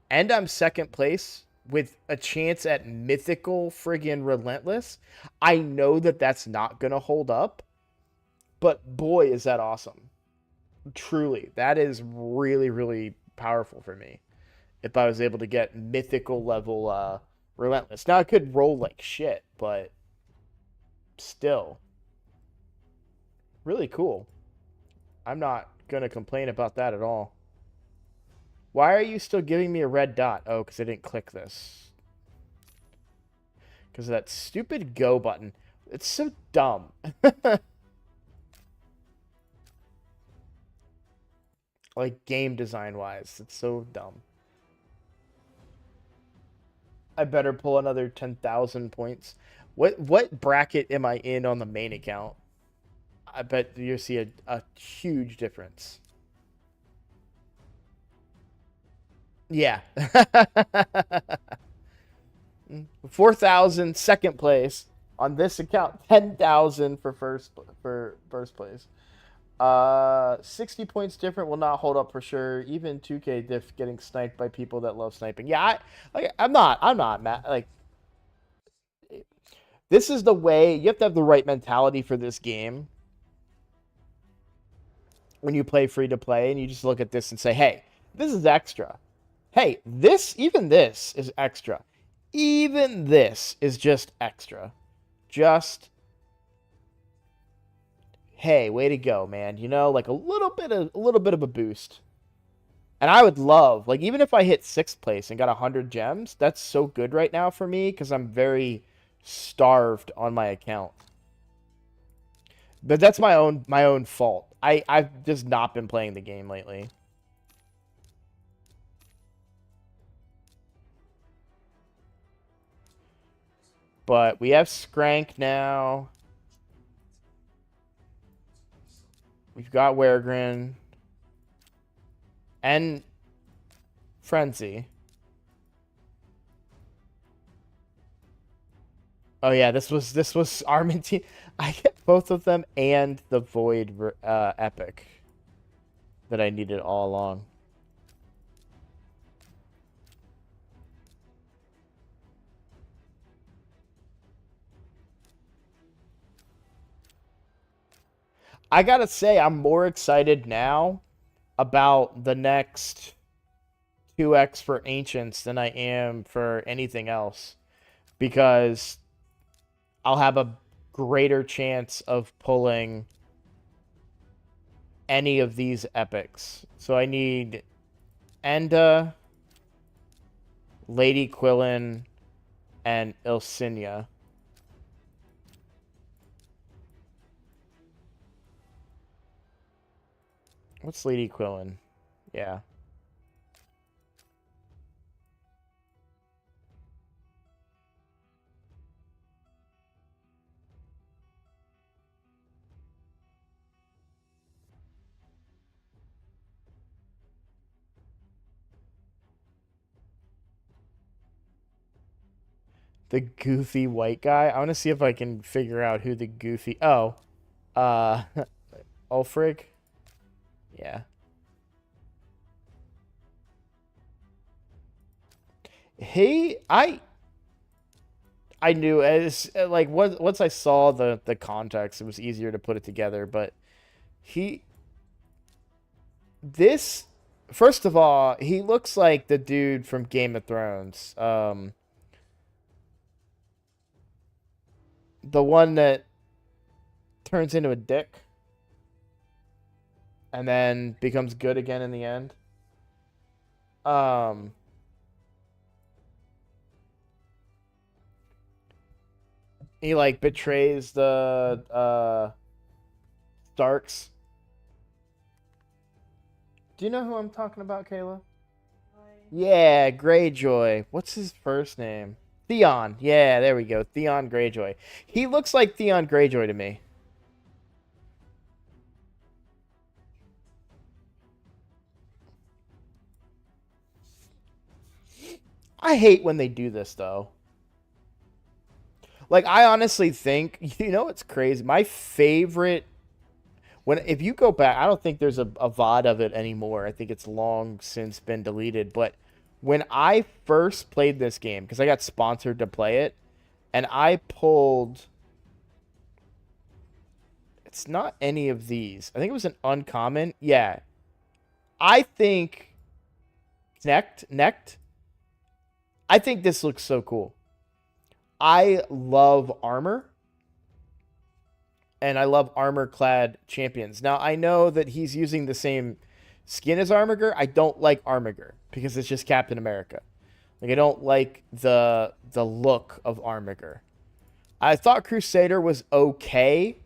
And I'm second place with a chance at mythical friggin' relentless. I know that that's not going to hold up, but boy, is that awesome. Truly, that is really, really powerful for me. If I was able to get mythical level relentless. Now I could roll like shit, but still. Really cool. I'm not going to complain about that at all. Why are you still giving me a red dot? Oh, because I didn't click this. Because of that stupid go button. It's so dumb. Like, game design-wise. It's so dumb. I better pull another 10,000 points. What bracket am I in on the main account? I bet you see a huge difference. Yeah. 4,000 second place on this account. 10,000 for first place. 60 points different will not hold up for sure. Even 2K diff getting sniped by people that love sniping. Yeah, I'm not mad. Like, this is the way you have to have the right mentality for this game. When you play free to play and you just look at this and say, "Hey, this is extra. Hey, even this is extra. Even this is just extra. Just hey, way to go, man. You know, like a little bit of a boost." And I would love, like, even if I hit 6th place and got 100 gems, that's so good right now for me because I'm very starved on my account. But that's my own fault. I've just not been playing the game lately. But we have Skrank now. We've got Weregrin. And Frenzy. Oh yeah, this was Armentine. I get both of them and the Void Epic that I needed all along. I gotta say, I'm more excited now about the next 2x for Ancients than I am for anything else. Because I'll have a greater chance of pulling any of these epics. So I need Enda, Lady Quillen, and Ilsinia. What's Lady Quillen? Yeah. The goofy white guy. I want to see if I can figure out who the goofy... Oh. Ulfric? Yeah. I knew as like once I saw the context, it was easier to put it together. But he, this, first of all, he looks like the dude from Game of Thrones. The one that turns into a dick and then becomes good again in the end. Um, he like betrays the Starks. Do you know who I'm talking about, Kayla? Yeah, Greyjoy. What's his first name? Theon. Yeah, there we go. Theon Greyjoy. He looks like Theon Greyjoy to me. I hate when they do this though. Like I honestly think, you know, it's crazy. My favorite when if you go back, I don't think there's a VOD of it anymore. I think it's long since been deleted. But when I first played this game, because I got sponsored to play it, and I pulled, it's not any of these. I think it was an uncommon. Yeah, I think necked. I think this looks so cool. I love armor. And I love armor-clad champions. Now, I know that he's using the same skin as Armiger. I don't like Armiger because it's just Captain America. Like I don't like the look of Armiger. I thought Crusader was okay,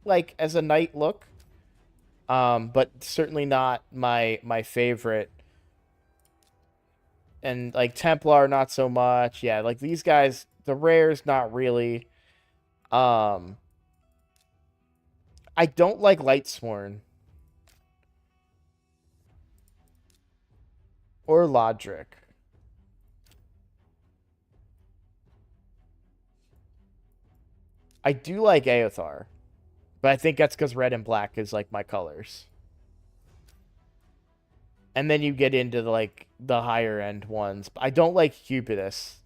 like as a knight look, but certainly not my favorite. And like Templar, not so much. Yeah, like these guys, the rares, not really. Um, I don't like Lightsworn or Lodric. I do like Aothar, but I think that's because red and black is like my colors. And then you get into like the higher end ones. I don't like Cupidus.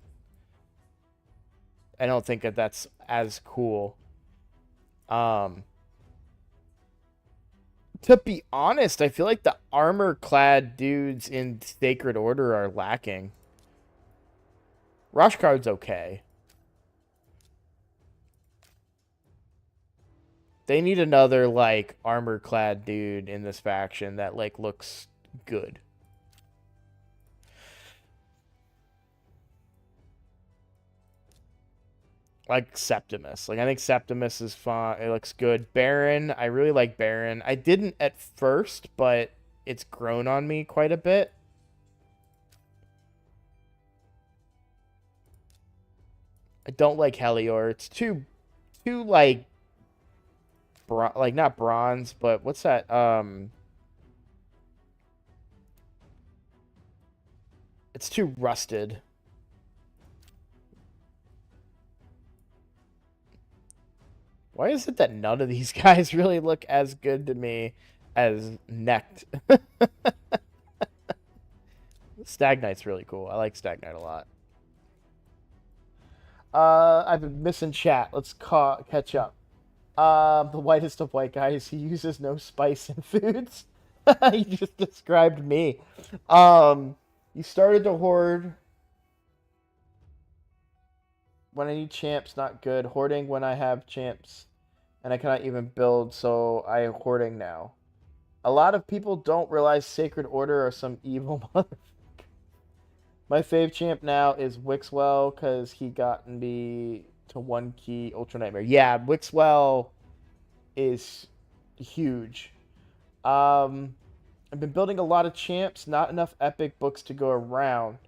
I don't think that that's as cool. To be honest, I feel like the armor-clad dudes in Sacred Order are lacking. Roshkard's okay. They need another, like, armor-clad dude in this faction that, like, looks good. Like Septimus. Like, I think Septimus is fun. It looks good. Baron. I really like Baron. I didn't at first, but it's grown on me quite a bit. I don't like Helior. It's too like like not bronze, but what's that? It's too rusted. Why is it that none of these guys really look as good to me as Necked? Stag Knight's really cool. I like Stag Knight a lot. I've been missing chat. Let's catch up. The whitest of white guys. He uses no spice in foods. He just described me. You started to hoard when I need champs. Not good. Hoarding when I have champs, and I cannot even build. So I am hoarding now. A lot of people don't realize Sacred Order are some evil mother. My fave champ now is Wixwell because he got me to 1 key Ultra Nightmare. Yeah, Wixwell is huge. I've been building a lot of champs, not enough epic books to go around,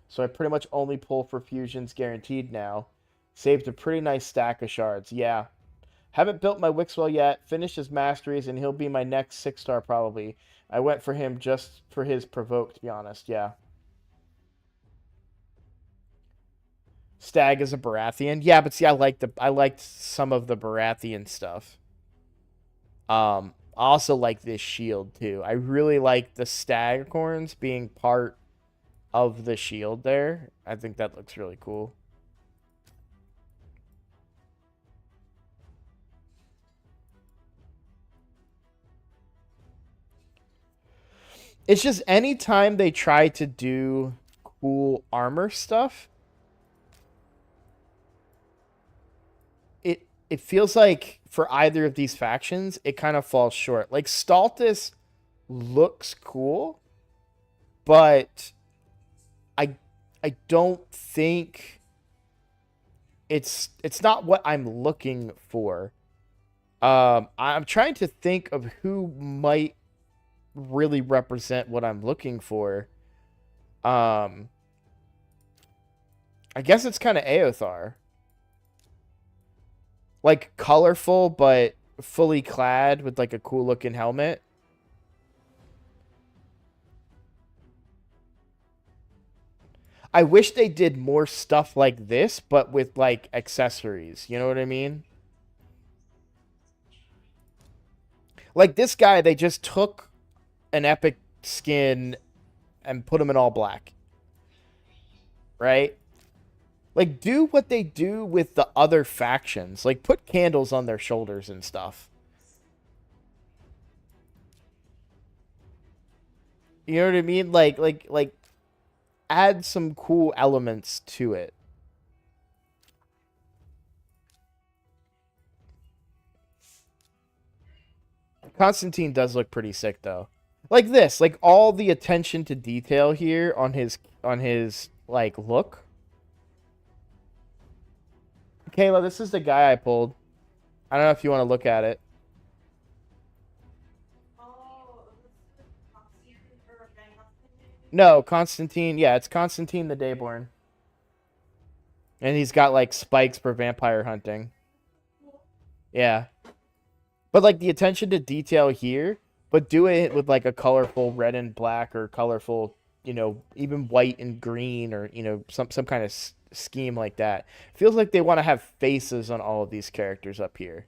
so I pretty much only pull for fusions guaranteed now. Saved a pretty nice stack of shards. Yeah. Haven't built my Wixwell yet. Finished his masteries, and he'll be my next 6-star probably. I went for him just for his provoke, to be honest. Yeah. Stag is a Baratheon. Yeah, but see, I liked some of the Baratheon stuff. I also like this shield too. I really like the stag horns being part of the shield there. I think that looks really cool. It's just anytime they try to do cool armor stuff, it feels like for either of these factions, it kind of falls short. Like Staltus looks cool, but I I don't think it's not what I'm looking for. I'm trying to think of who might really represent what I'm looking for. Um, I guess it's kind of Aothar. Like colorful but fully clad with like a cool looking helmet. I wish they did more stuff like this, but with like accessories. You know what I mean? Like this guy, they just took an epic skin and put him in all black, right? Like do what they do with the other factions. Like put candles on their shoulders and stuff. You know what I mean? Like add some cool elements to it. Constantine does look pretty sick though. Like this, like all the attention to detail here on his like look. Kayla, this is the guy I pulled. I don't know if you want to look at it. No, Constantine. Yeah, it's Constantine the Dayborn. And he's got like spikes for vampire hunting. Yeah. But like the attention to detail here, but do it with like a colorful red and black or colorful, even white and green or, some kind of scheme like that. Feels like they want to have faces on all of these characters up here.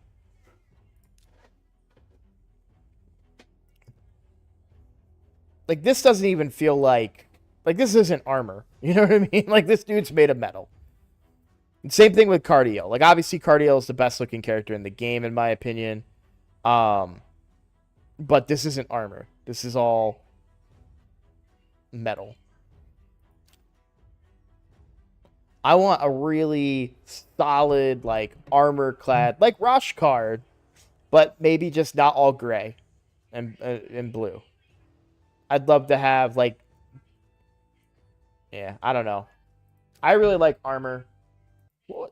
Like this doesn't even feel like this isn't armor. You know what I mean? Like this dude's made of metal. And same thing with Cardiel. Like obviously Cardiel is the best looking character in the game in my opinion. But this isn't armor. This is all metal. I want a really solid like armor clad like Roshkard, but maybe just not all gray and blue. I'd love to have like yeah, I don't know. I really like armor.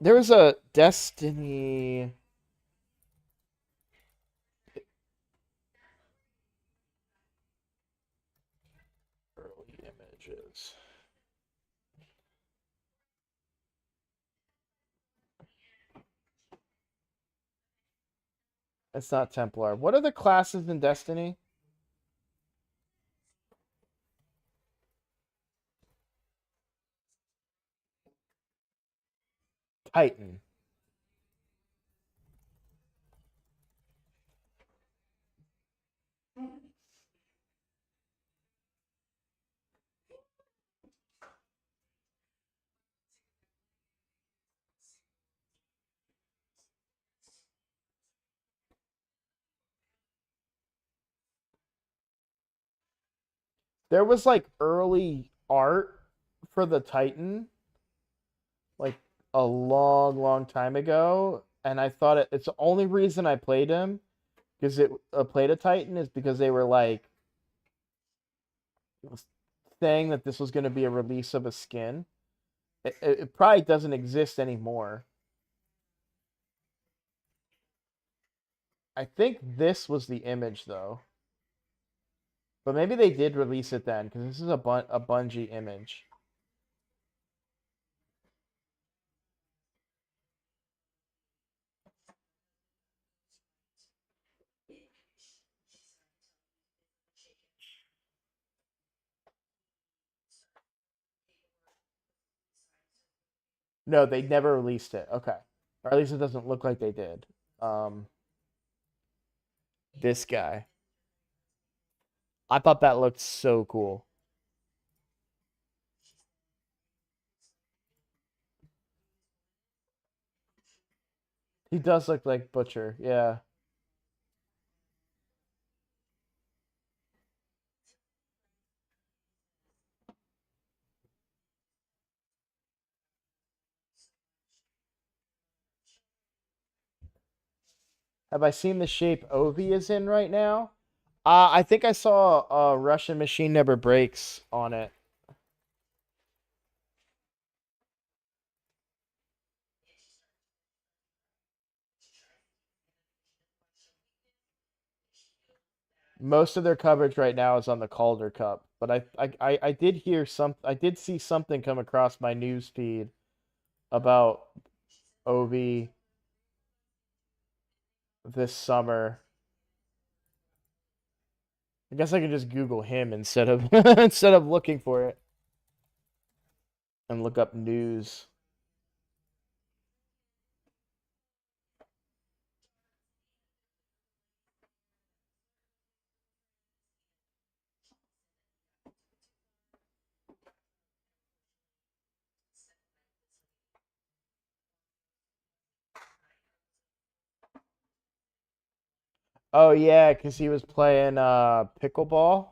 There was a Destiny early images. It's not Templar. What are the classes in Destiny? Titan. There was like early art for the Titan, like a long, long time ago, and I thought it's the only reason I played him because it played a Titan is because they were like saying that this was going to be a release of a skin. It probably doesn't exist anymore. I think this was the image though, but maybe they did release it then because this is a Bungie image. No, they never released it. Okay, or at least it doesn't look like they did. Um, this guy. I thought that looked so cool. He does look like Butcher, yeah. Have I seen the shape Ovi is in right now? I think I saw Russian Machine Never Breaks on it. Most of their coverage right now is on the Calder Cup, but I did hear I did see something come across my news feed about Ovi this summer. I guess I could just Google him instead of instead of looking for it and look up news. Oh yeah, because he was playing pickleball.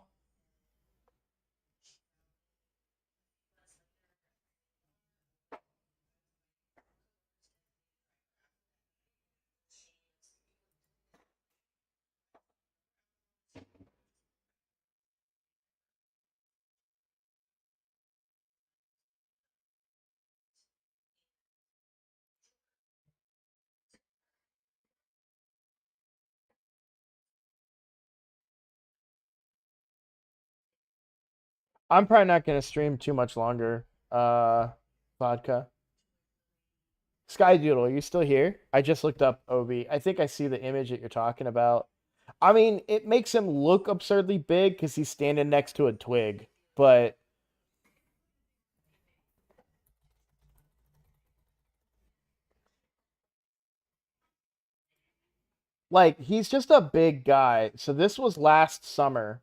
I'm probably not gonna stream too much longer. Vodka. Sky Doodle, are you still here? I just looked up Obi. I think I see the image that you're talking about. I mean, it makes him look absurdly big because he's standing next to a twig, but like he's just a big guy. So this was last summer,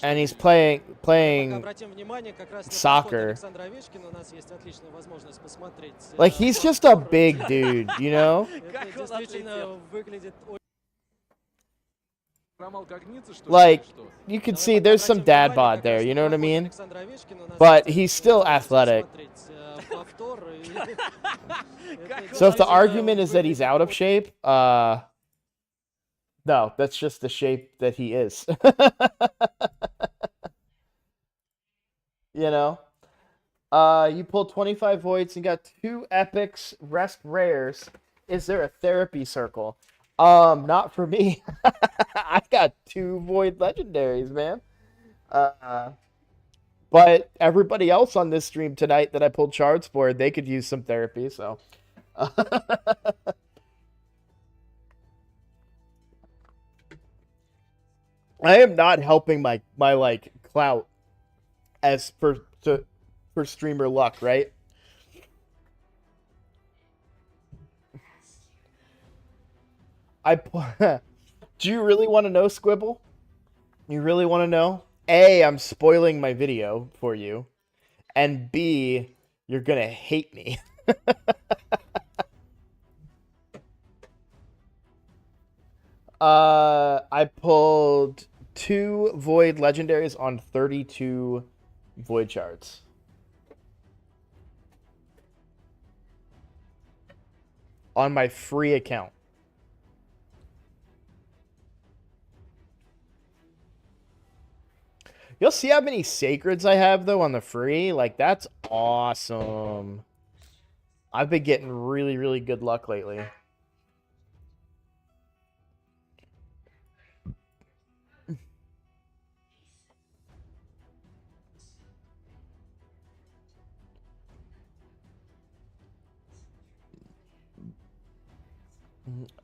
and he's playing soccer. Like he's just a big dude, you know? Like you can see there's some dad bod there, you know what I mean? But he's still athletic. So if the argument is that he's out of shape, no, that's just the shape that he is. You know? You pulled 25 voids and got 2 epics, rest rares. Is there a therapy circle? Not for me. I got 2 void legendaries, man. But everybody else on this stream tonight that I pulled shards for, they could use some therapy, so. I am not helping my like clout as for streamer luck, right? I do you really want to know, Squibble? You really want to know? A, I'm spoiling my video for you, and B, you're gonna hate me. I pulled 2 void legendaries on 32 void shards. On my free account. You'll see how many sacreds I have, though, on the free. Like, that's awesome. I've been getting really, really good luck lately.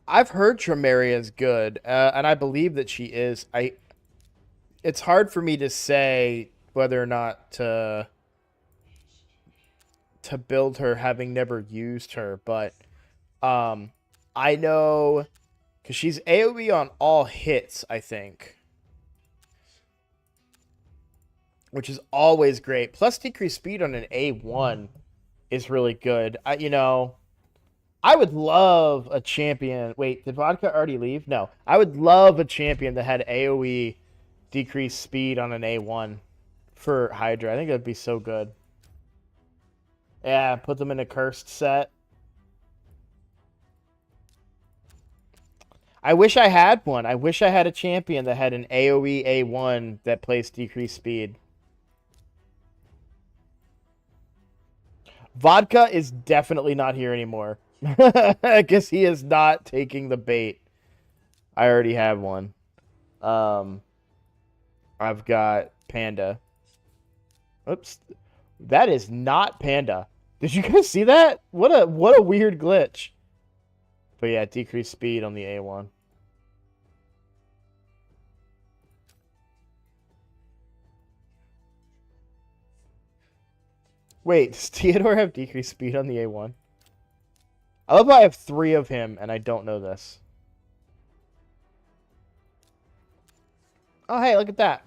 I've heard Tremaria is good, and I believe that she is. It's hard for me to say whether or not to build her, having never used her, but I know because she's AoE on all hits, I think, which is always great. Plus, decreased speed on an A1 is really good. I would love a champion. Wait, did Vodka already leave? No. I would love a champion that had AoE decreased speed on an A1 for Hydra. I think that'd be so good. Yeah, put them in a cursed set. I wish I had one. I wish I had a champion that had an AoE A1 that plays decreased speed. Vodka is definitely not here anymore. I guess he is not taking the bait. I already have one. Um, I've got Panda. Oops. That is not Panda. Did you guys see that? What a weird glitch. But yeah, decrease speed on the A1. Wait, does Theodore have decreased speed on the A1? I love how I have 3 of him and I don't know this. Oh, hey, look at that.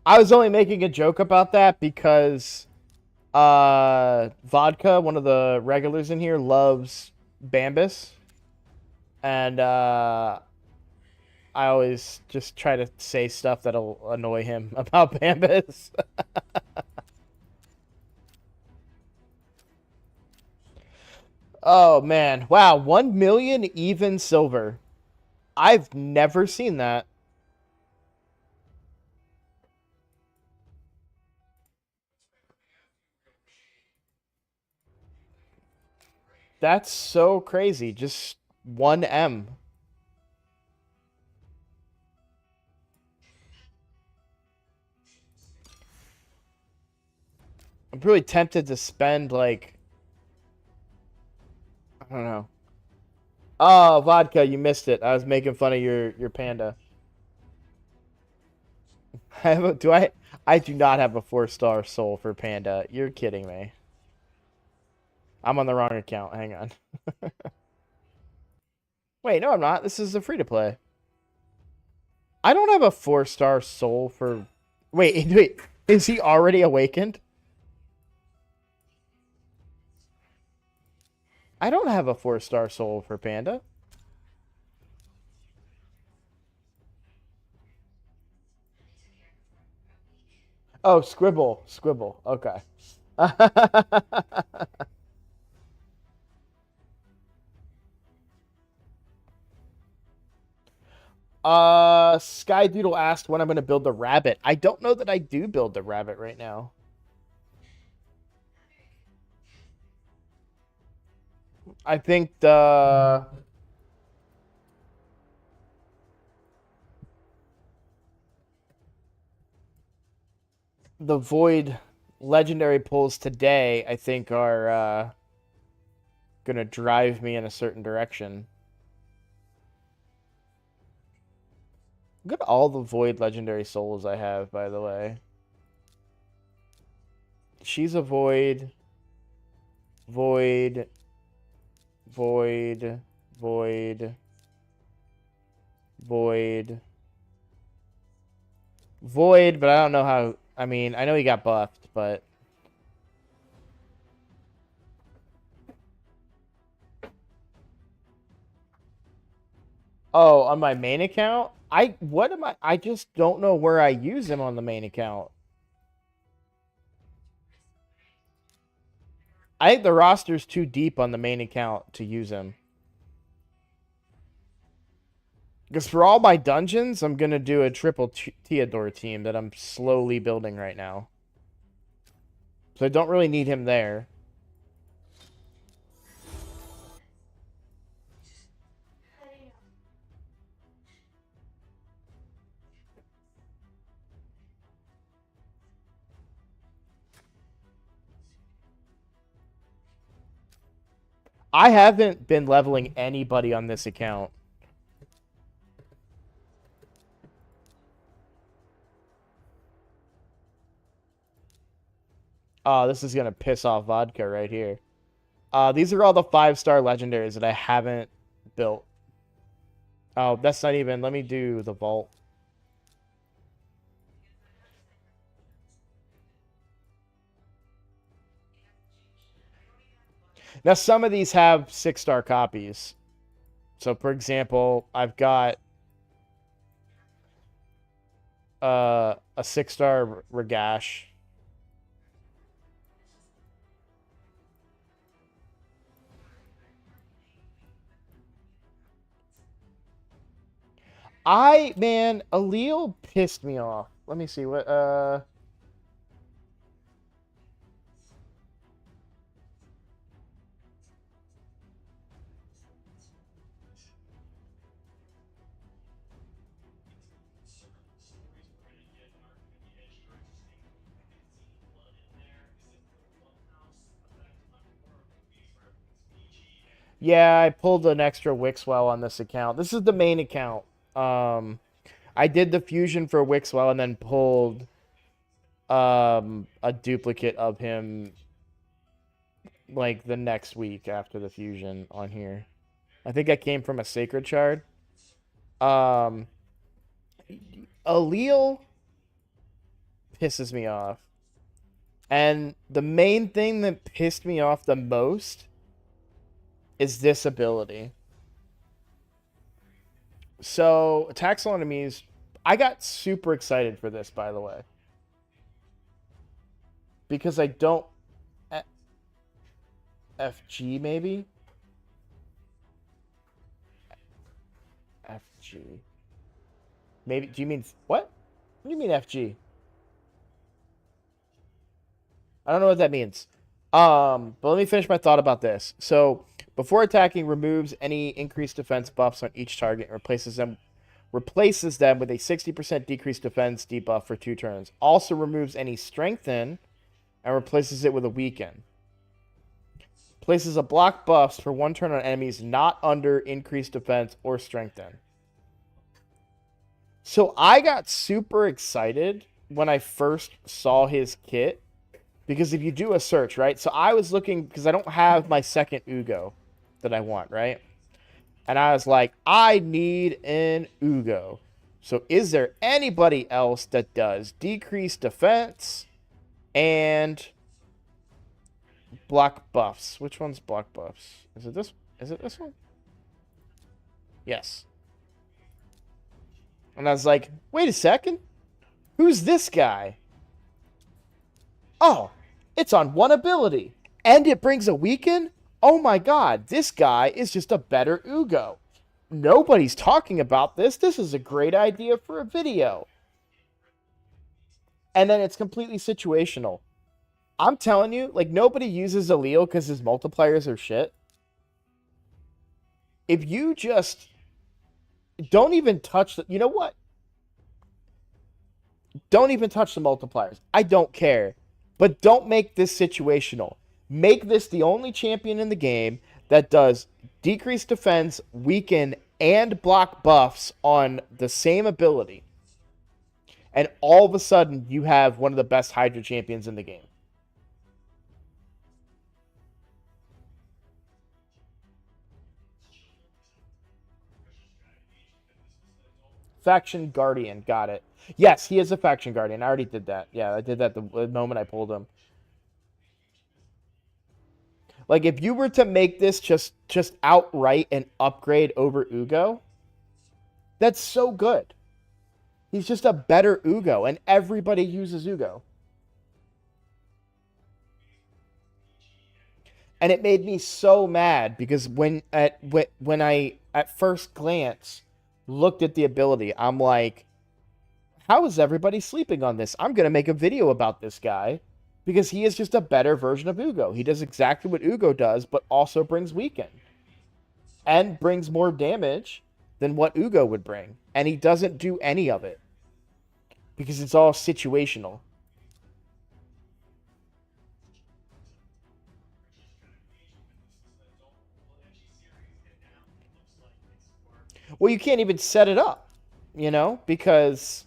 I was only making a joke about that because Vodka, one of the regulars in here, loves Bambus. And I always just try to say stuff that'll annoy him about Bambus. Oh man. Wow, 1 million even silver. I've never seen that. That's so crazy. Just 1M. I'm really tempted to spend like I don't know. Oh, Vodka, you missed it. I was making fun of your panda. I have a, do I do not have a 4-star soul for panda. You're kidding me. I'm on the wrong account. Hang on. Wait, no, I'm not. This is a free to play. I don't have a 4-star soul for. Wait. Is he already awakened? I don't have a 4-star soul for panda. Oh, Squibble. Okay. Sky Doodle asked when I'm gonna build the rabbit. I don't know that I do build the rabbit right now. I think the Void legendary pulls today, I think, are gonna drive me in a certain direction. Look at all the Void legendary souls I have, by the way. She's a Void, Void, Void, Void, Void, Void, but I don't know how. I mean, I know he got buffed, but. Oh, on my main account? I just don't know where I use him on the main account. I think the roster's too deep on the main account to use him. Because for all my dungeons, I'm going to do a triple Theodore team that I'm slowly building right now. So I don't really need him there. I haven't been leveling anybody on this account. Oh, this is going to piss off Vodka right here. These are all the 5-star legendaries that I haven't built. Oh, that's not even... Let me do the vault. Now, some of these have 6-star copies. So, for example, I've got a 6-star Regash. Man, Allele pissed me off. Let me see what Yeah, I pulled an extra Wixwell on this account. This is the main account. I did the fusion for Wixwell and then pulled a duplicate of him like the next week after the fusion on here. I think I came from a Sacred Shard. Um, Allele pisses me off. And the main thing that pissed me off the most is this ability. So, attacks on enemies. I got super excited for this, by the way. Because I don't... FG, maybe? FG. Maybe... Do you mean... What? What do you mean FG? I don't know what that means. But let me finish my thought about this. So, before attacking, removes any increased defense buffs on each target and replaces them with a 60% decreased defense debuff for 2 turns. Also removes any strengthen and replaces it with a weaken. Places a block buffs for 1 turn on enemies not under increased defense or strengthen. So I got super excited when I first saw his kit. Because if you do a search, right? So I was looking, because I don't have my second Ugo that I want, right? And I was like, I need an Ugo. So is there anybody else that does decreased defense and block buffs? Which one's block buffs? Is it this? Is it this one? Yes. And I was like, wait a second. Who's this guy? Oh, it's on 1 ability. And it brings a weaken? Oh my god, this guy is just a better Ugo. Nobody's talking about this. This is a great idea for a video. And then it's completely situational. I'm telling you, like, nobody uses Allele because his multipliers are shit. If you just don't even touch the... You know what? Don't even touch the multipliers. I don't care. But don't make this situational. Make this the only champion in the game that does decreased defense, weaken, and block buffs on the same ability. And all of a sudden, you have one of the best Hydra champions in the game. Faction Guardian. Got it. Yes, he is a Faction Guardian. I already did that. Yeah, I did that the moment I pulled him. Like, if you were to make this just outright an upgrade over Ugo, that's so good. He's just a better Ugo, and everybody uses Ugo. And it made me so mad because when I at first glance looked at the ability, I'm like, how is everybody sleeping on this? I'm going to make a video about this guy because he is just a better version of Ugo. He does exactly what Ugo does, but also brings weaken and brings more damage than what Ugo would bring. And he doesn't do any of it because it's all situational. Well, you can't even set it up, you know, because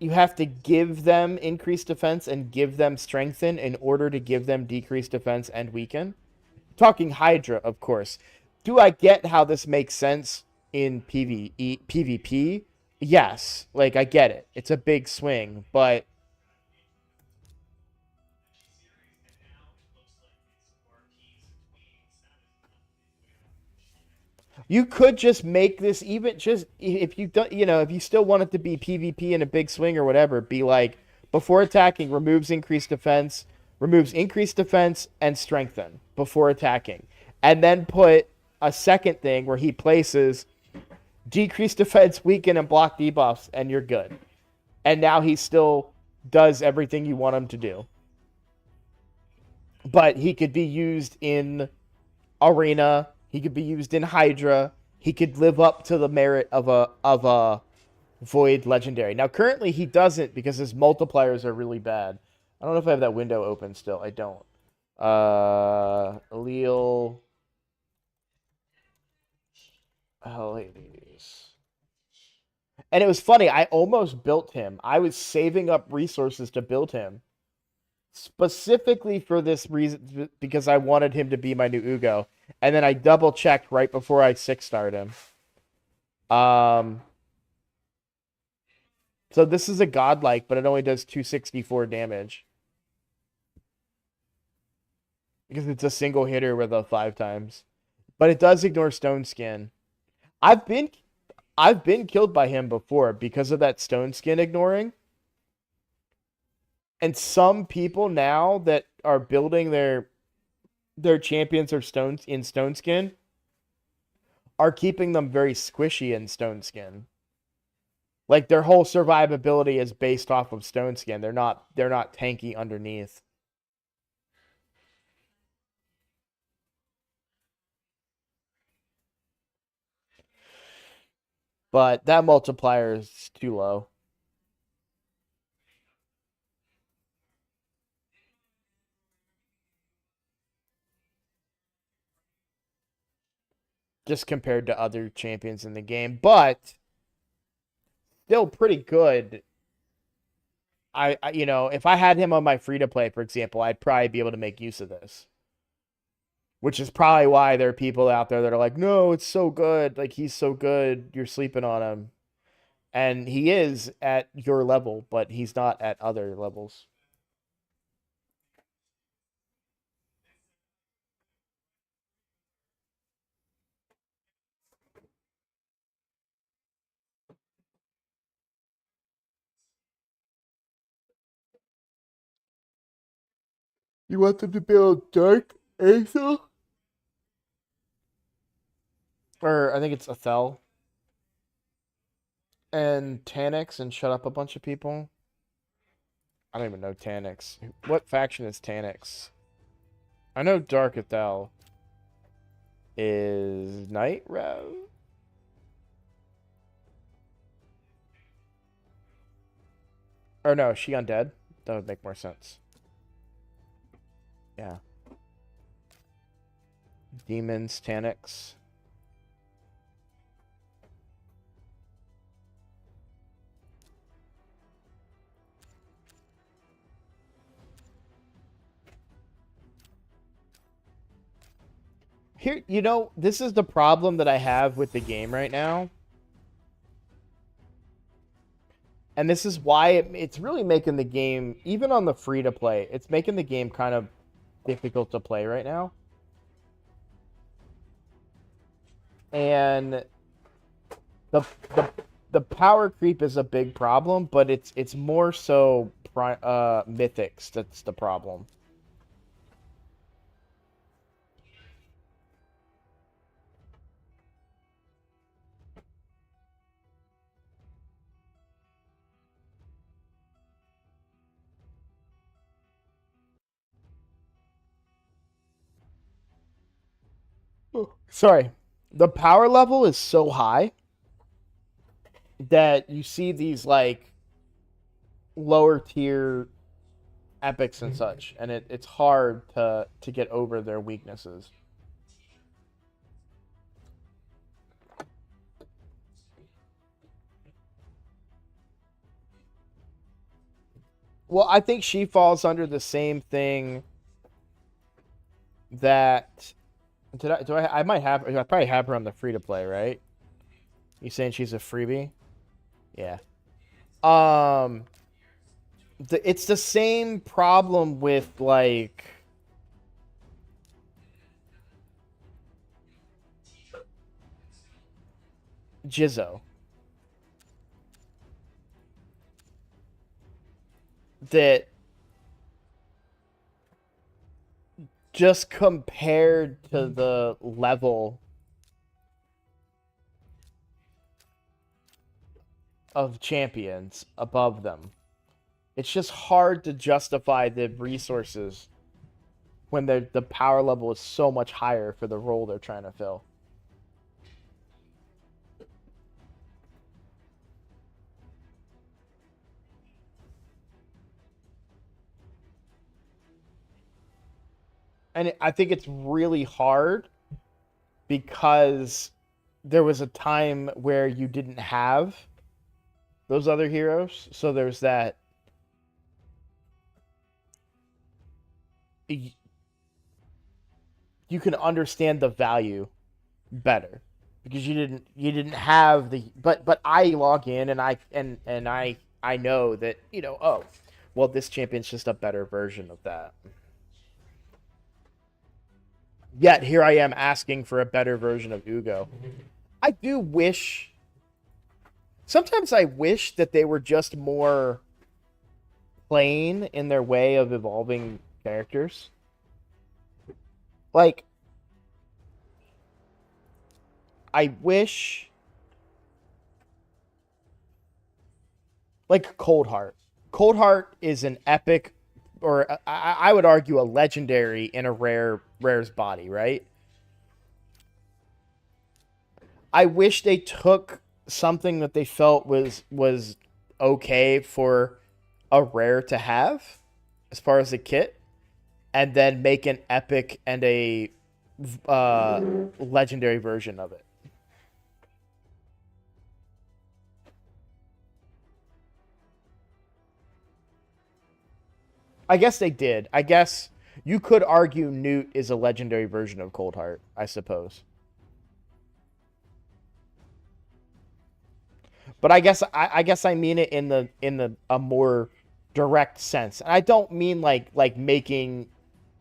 you have to give them increased defense and give them strengthen in order to give them decreased defense and weaken. Talking Hydra, of course. Do I get how this makes sense in PvP? Yes. Like, I get it. It's a big swing, but you could just make this even just if you don't, you know, if you still want it to be PvP in a big swing or whatever, be like before attacking removes increased defense and strengthen before attacking. And then put a second thing where he places decreased defense, weaken, and block debuffs, and you're good. And now he still does everything you want him to do. But he could be used in Arena. He could be used in Hydra. He could live up to the merit of a Void Legendary. Now, currently, he doesn't because his multipliers are really bad. I don't know if I have that window open still. I don't. Allele. Oh, ladies. And it was funny. I almost built him. I was saving up resources to build him specifically for this reason because I wanted him to be my new Ugo. And then I double checked right before I 6-starred him. Um, so this is a godlike, but it only does 264 damage because it's a single hitter with a 5 times. But it does ignore Stone Skin. I've been I've been killed by him before because of that Stone Skin ignoring. And some people now that are building their champions or stones in Stone Skin are keeping them very squishy in Stone Skin. Like their whole survivability is based off of Stone Skin. They're not tanky underneath. But that multiplier is too low. Just compared to other champions in the game. But still pretty good. If I had him on my free to play, for example, I'd probably be able to make use of this. Which is probably why there are people out there that are like, no, it's so good. Like, he's so good. You're sleeping on him. And he is at your level, but he's not at other levels. You want them to build Dark Aethel? Or I think it's Athel. And Tannix and shut up a bunch of people. I don't even know Tannix. What faction is Tannix? I know Dark Athel is Night Rev. Or no, she undead. That would make more sense. Yeah. Demons, Tannix. Here, this is the problem that I have with the game right now. And this is why it's really making the game, even on the free to play, it's making the game kind of difficult to play right now. And the the the power creep is a big problem, but it's more so mythics that's the problem. Sorry. The power level is so high that you see these like lower tier epics and such, and it's hard to get over their weaknesses. Well, I think she falls under the same thing that I might have I probably have her on the free to play, right? You saying she's a freebie? Yeah. Um it's the same problem with like Jizzo. That just compared to the level of champions above them, it's just hard to justify the resources when the power level is so much higher for the role they're trying to fill. And I think it's really hard because there was a time where you didn't have those other heroes. So there's that. You can understand the value better because you didn't have the but I log in and I know that oh well this champion's just a better version of that. Yet here I am asking for a better version of Ugo. I do wish. Sometimes I wish that they were just more plain in their way of evolving characters. Like, I wish. Like Coldheart. Coldheart is an epic, or I would argue a legendary in a rare's body, right? I wish they took something that they felt was okay for a rare to have as far as a kit, and then make an epic and a legendary version of it. I guess they did. I guess you could argue Newt is a legendary version of Coldheart, I suppose. But I guess I mean it in the a more direct sense. And I don't mean like making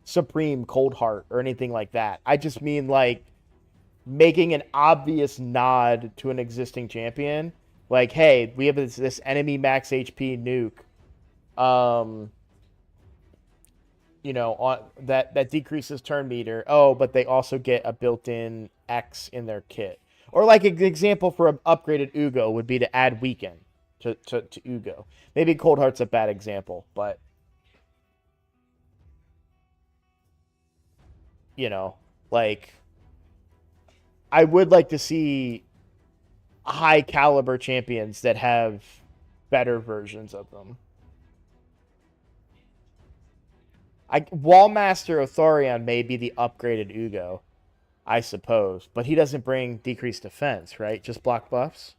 Supreme Coldheart or anything like that. I just mean like making an obvious nod to an existing champion. Like, hey, we have this enemy max HP nuke. Um, on that decreases turn meter. Oh, but they also get a built-in X in their kit. Or like an example for an upgraded Ugo would be to add weaken to Ugo. Maybe Coldheart's a bad example, but you know, like I would like to see high caliber champions that have better versions of them. Wallmaster Othorion may be the upgraded Ugo, I suppose, but he doesn't bring decreased defense, right? Just block buffs.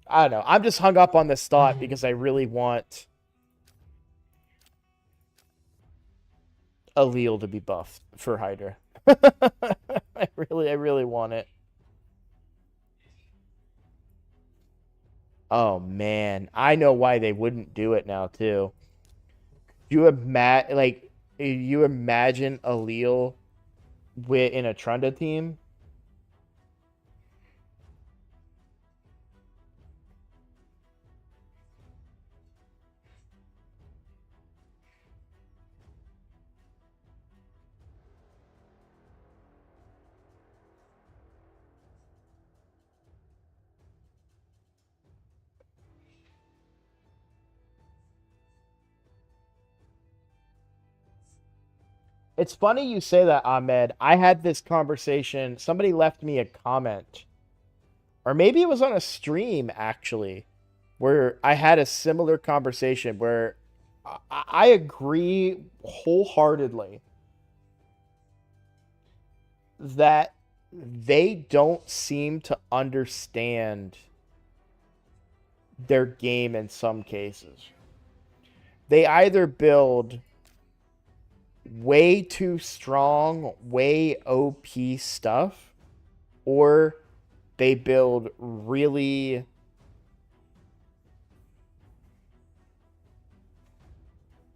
I don't know. I'm just hung up on this thought because I really want Allele to be buffed for Hydra. I really want it. Oh man, I know why they wouldn't do it now too. You imagine Allele with in a Trunda team? It's funny you say that, Ahmed. I had this conversation. Somebody left me a comment, or maybe it was on a stream actually, where I had a similar conversation where I agree wholeheartedly that they don't seem to understand their game in some cases. They either build way too strong, way OP stuff, or they build really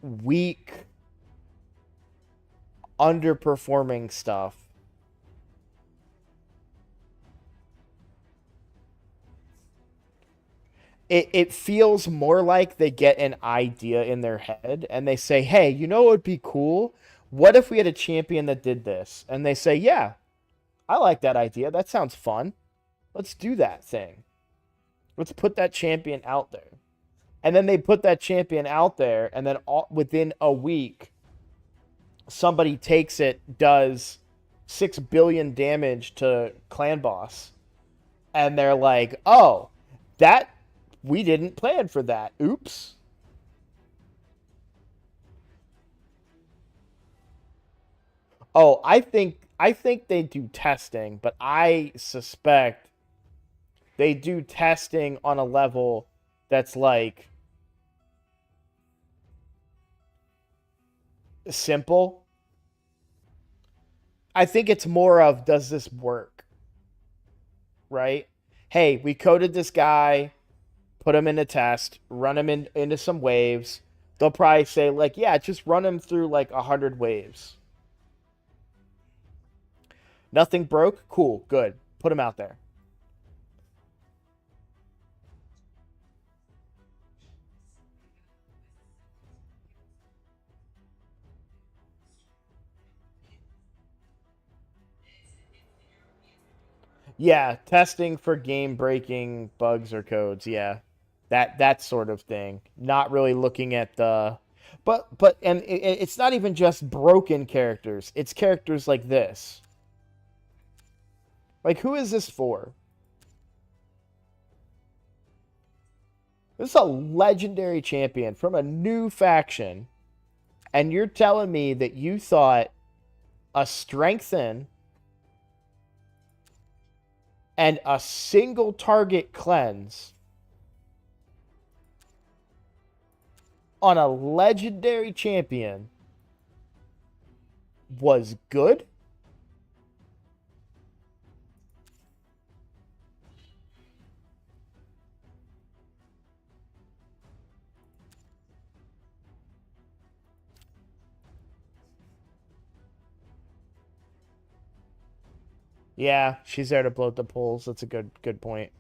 weak, underperforming stuff. It feels more like they get an idea in their head and they say, hey, you know what would be cool? What if we had a champion that did this? And they say, yeah, I like that idea. That sounds fun. Let's do that thing. Let's put that champion out there. And then they put that champion out there, and then within a week, somebody takes it, does 6 billion damage to clan boss, and they're like, oh, that we didn't plan for that. Oops. Oh, I think they do testing, but I suspect they do testing on a level that's like simple. I think it's more of does this work, right? Hey, we coded this guy, put him in a test, run him into some waves. They'll probably say like, yeah, just run him through like 100 waves. Nothing broke. Cool, good. Put him out there. Yeah, testing for game breaking bugs or codes. Yeah, that sort of thing. Not really looking at the, but and it's not even just broken characters. It's characters like this. Like who is this for? This is a legendary champion from a new faction, and you're telling me that you thought a strengthen and a single target cleanse on a legendary champion was good? Yeah, she's there to bloat the pools. That's a good point.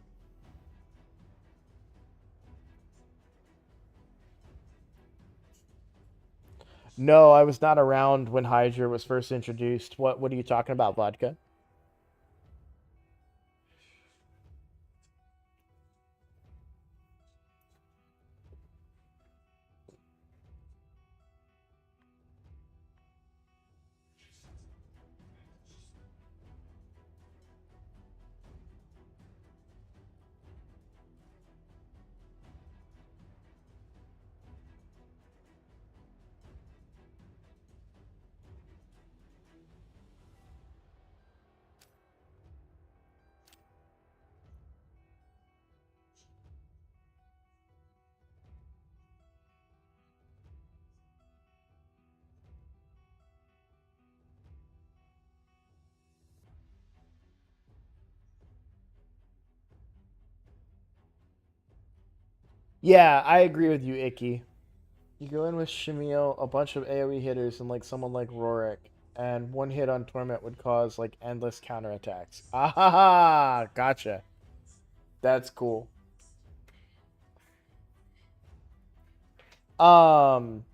No, I was not around when Hydra was first introduced. What are you talking about, vodka? Yeah, I agree with you, Icky. You go in with Shamil, a bunch of AoE hitters, and like someone like Rorik, and one hit on Torment would cause like endless counterattacks. Ah ha ha! Gotcha. That's cool. Um,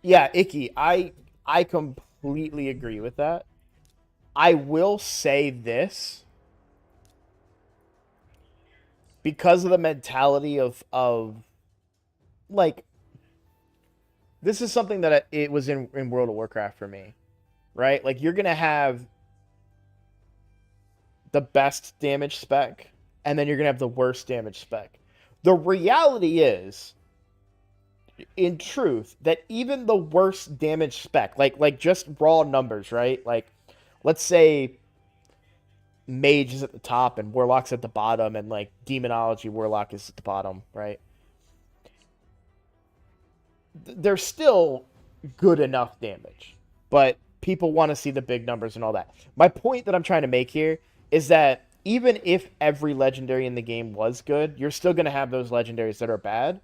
yeah, Icky, I completely agree with that. I will say this because of the mentality of like this is something that it was in World of Warcraft for me, right? Like you're gonna have the best damage spec, and then you're gonna have the worst damage spec. The reality is, in truth, that even the worst damage spec, like just raw numbers, right? Like let's say Mage is at the top and Warlock's at the bottom, and like Demonology Warlock is at the bottom, right? They're still good enough damage, but people want to see the big numbers and all that. My point that I'm trying to make here is that even if every legendary in the game was good, you're still going to have those legendaries that are bad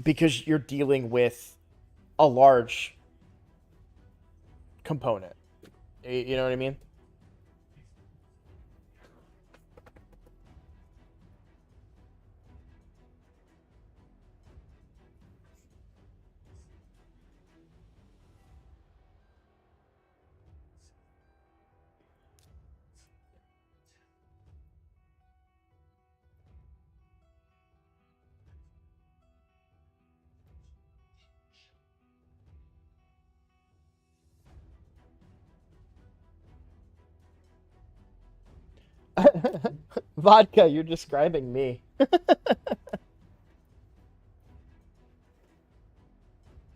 because you're dealing with a large component. You know what I mean? Vodka, you're describing me.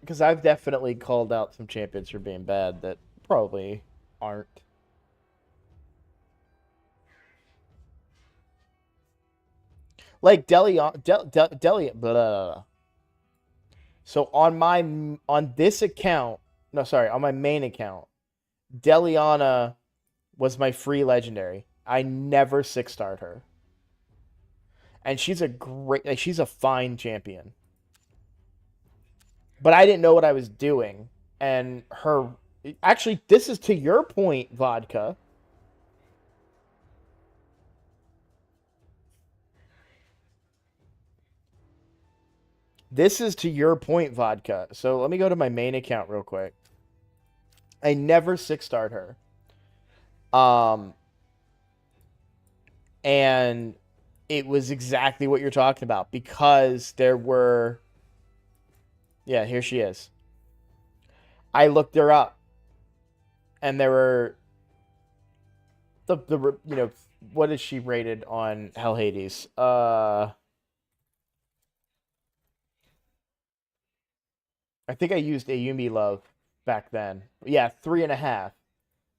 Because I've definitely called out some champions for being bad that probably aren't. Like Delion, blah. So on this account, no, sorry, on my main account, Deliana was my free legendary. I never 6-starred her, and she's a great, like she's a fine champion. But I didn't know what I was doing, and her. Actually, this is to your point, vodka. This is to your point, vodka. So let me go to my main account real quick. I never 6-starred her. Um, and it was exactly what you're talking about because there were. Yeah, here she is. I looked her up, and there were the what is she rated on Hell Hades? I think I used Ayumi Love back then. Yeah, 3.5.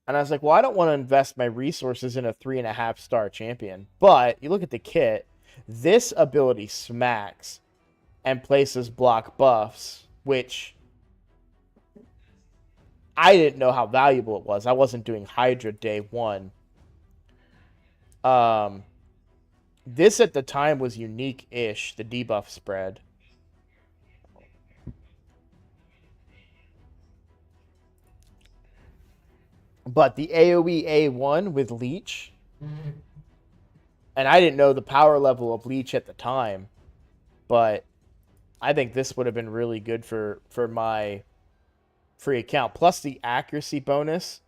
And I was like, well, I don't want to invest my resources in a 3.5-star champion. But you look at the kit, this ability smacks and places block buffs, which I didn't know how valuable it was. I wasn't doing Hydra day one. Um, this at the time was unique-ish, the debuff spread. But the AoE A1 with Leech, and I didn't know the power level of Leech at the time, but I think this would have been really good for my free account. Plus the accuracy bonus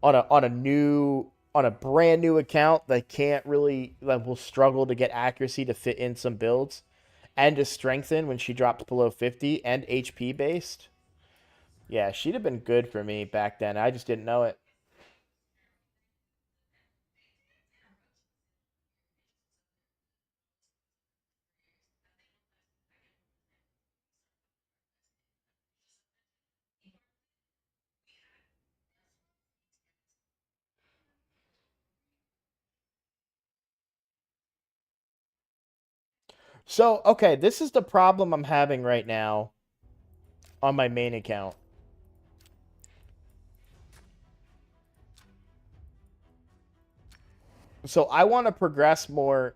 on a brand new account that can't really that will struggle to get accuracy to fit in some builds, and to strengthen when she drops below 50 and HP based. Yeah, she'd have been good for me back then. I just didn't know it. So, okay, this is the problem I'm having right now on my main account. So, I want to progress more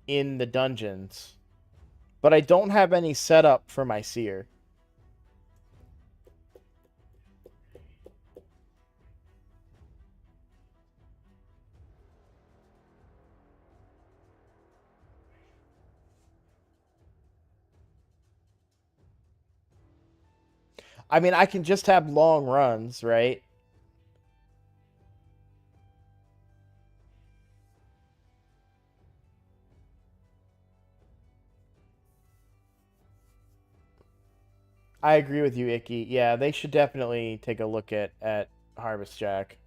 in the dungeons, but I don't have any setup for my seer. I mean, I can just have long runs, right? I agree with you, Icky. Yeah, they should definitely take a look at Harvest Jack.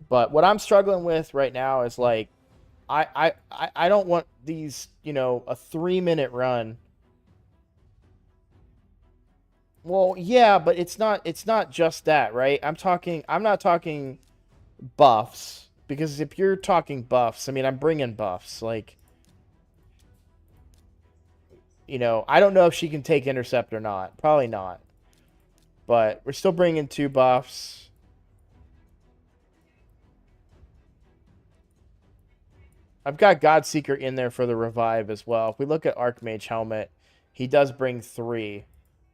But what I'm struggling with right now is like I don't want these, a 3-minute run. Well, yeah, but it's not just that, right? I'm not talking buffs because if you're talking buffs, I mean, I'm bringing buffs. Like, I don't know if she can take intercept or not. Probably not. But we're still bringing 2 buffs. I've got Godseeker in there for the revive as well. If we look at Archmage Helmet, he does bring 3.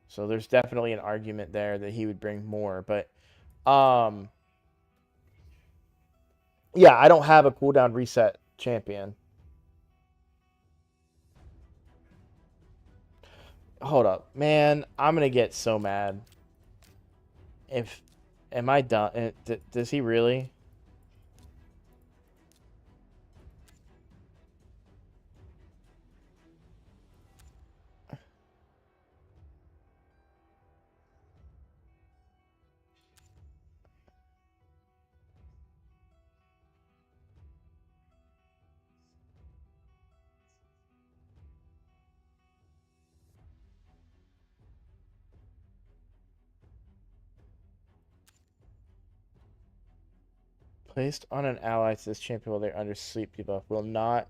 So there's definitely an argument there that he would bring more. But yeah, I don't have a cooldown reset champion. Hold up, man. I'm gonna get so mad. If am I done? Does he really? Placed on an ally to this champion while they're under sleep debuff will not.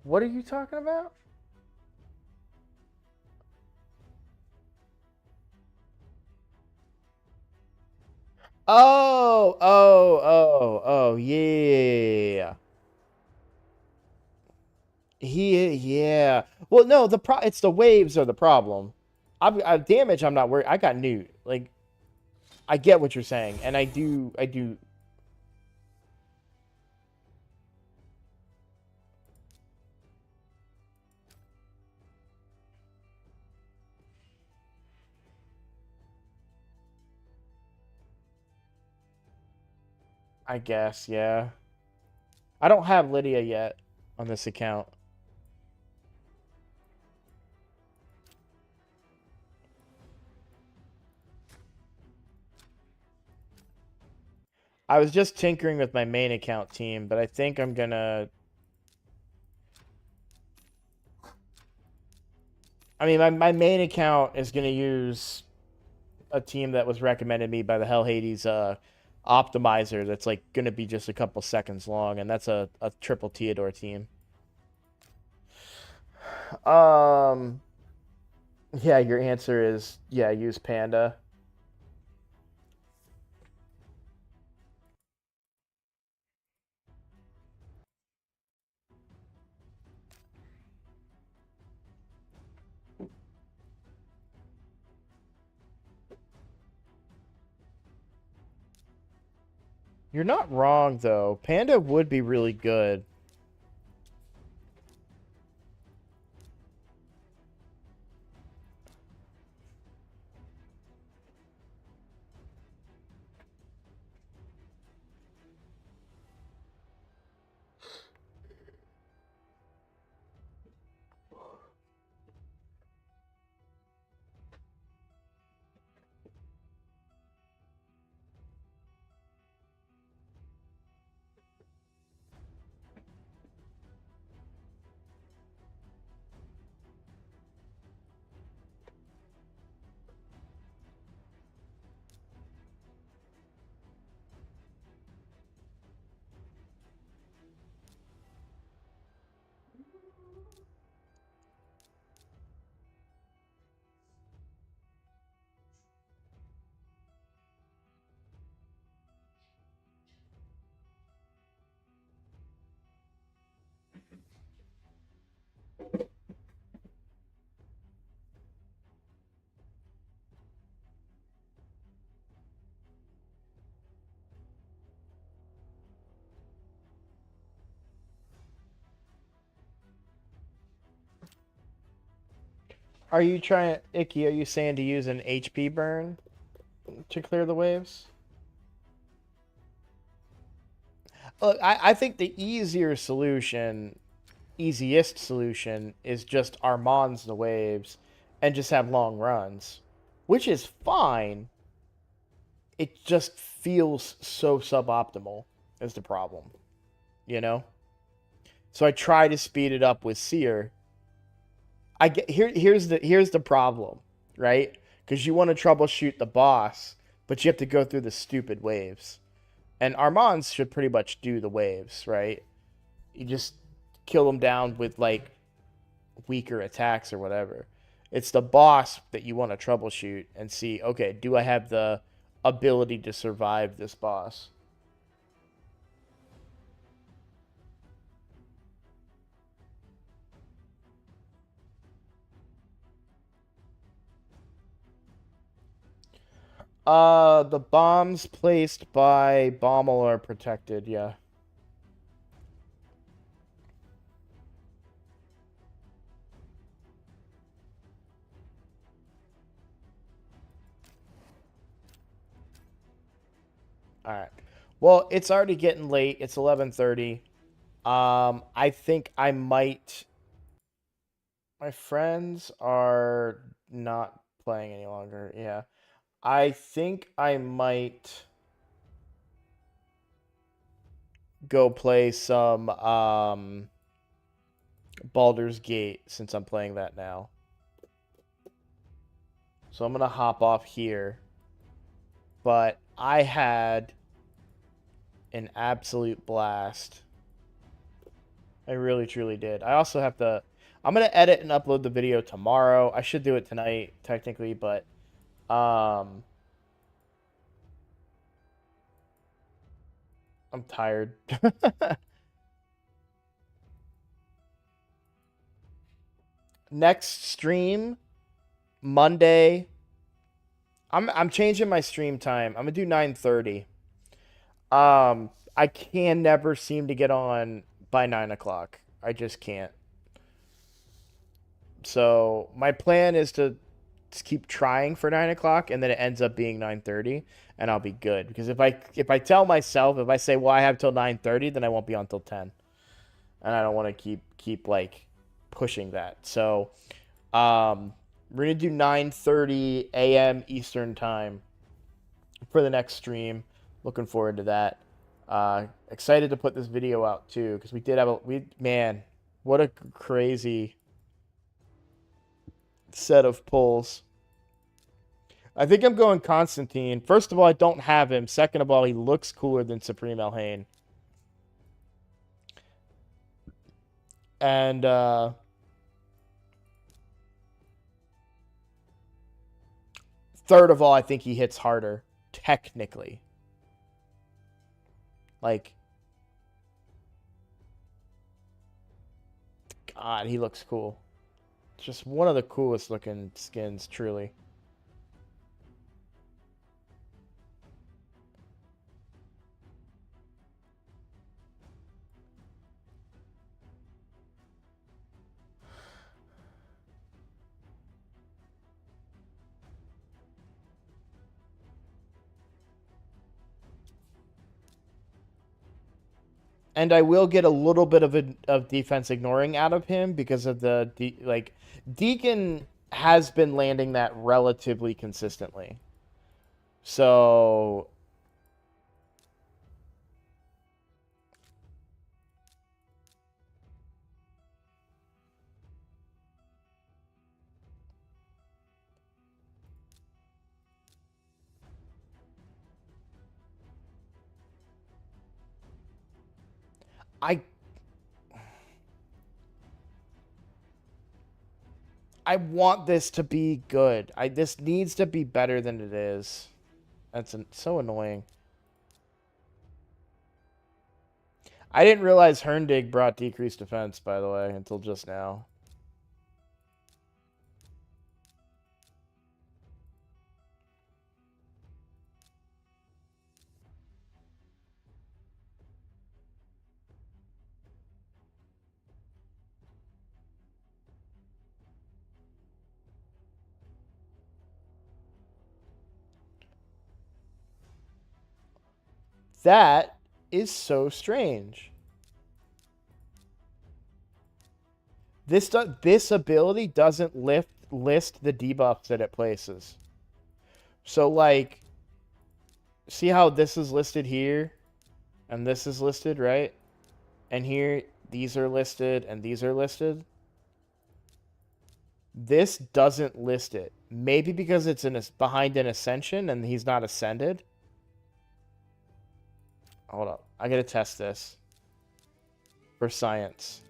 What are you talking about? Oh, yeah. Yeah. Well, no, it's the waves are the problem. I damage. I'm not worried. I got Newt. Like, I get what you're saying, and I do. I guess, yeah. I don't have Lydia yet on this account. I was just tinkering with my main account team, but I think I'm gonna. I mean, my main account is gonna use a team that was recommended me by the Hell Hades optimizer. That's like gonna be just a couple seconds long, and that's a triple Theodore team. Um, yeah, your answer is yeah. Use Panda. You're not wrong though. Panda would be really good. Are you trying, Icky? Are you saying to use an HP burn to clear the waves? Look, I think the easiest solution is just Armand's the waves and just have long runs, which is fine. It just feels so suboptimal is the problem, you know? So I try to speed it up with Seer. Here's the problem, right? Because you want to troubleshoot the boss, but you have to go through the stupid waves. And Armand's should pretty much do the waves, right? You just kill them down with like weaker attacks or whatever. It's the boss that you want to troubleshoot and see, okay, do I have the ability to survive this boss? The bombs placed by Bommel are protected, yeah. Alright. Well, it's already getting late. It's 11:30. I think I might. My friends are not playing any longer. Yeah. I think I might go play some Baldur's Gate since I'm playing that now. So I'm going to hop off here. But I had an absolute blast. I really, truly did. I also have to... I'm going to edit and upload the video tomorrow. I should do it tonight, technically, but... I'm tired. Next stream, Monday. I'm changing my stream time. I'm gonna do 9:30. I can never seem to get on by 9 o'clock. I just can't. So my plan is to just keep trying for 9 o'clock, and then it ends up being 9:30, and I'll be good. Because if I tell myself, if I say, well, I have till 9:30, then I won't be on till 10, and I don't want to keep like pushing that. So we're gonna do 9:30 a.m. Eastern time for the next stream. Looking forward to that. Excited to put this video out too, because we did have man, what a crazy set of pulls. I think I'm going Constantine. First of all, I don't have him. Second of all, he looks cooler than Supreme Elhain. And third of all, I think he hits harder, technically. Like, God, he looks cool. Just one of the coolest looking skins, truly. And I will get a little bit of defense ignoring out of him because of like Deacon has been landing that relatively consistently. So I I want this to be good. This needs to be better than it is. That's so annoying. I didn't realize Herndig brought decreased defense, by the way, until just now. That is so strange. This ability doesn't list the debuffs that it places. So like, see how this is listed here, and this is listed, right? And here these are listed and these are listed. This doesn't list it. Maybe because it's behind an ascension and he's not ascended. Hold up. I gotta test this for science.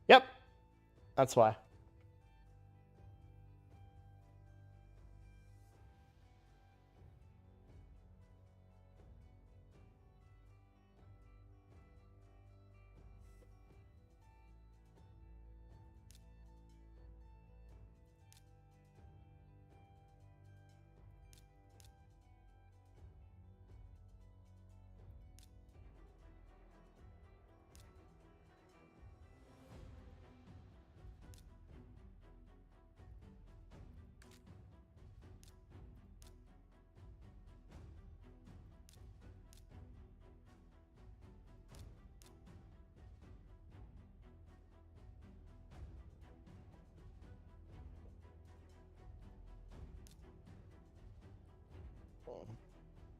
Yep. That's why.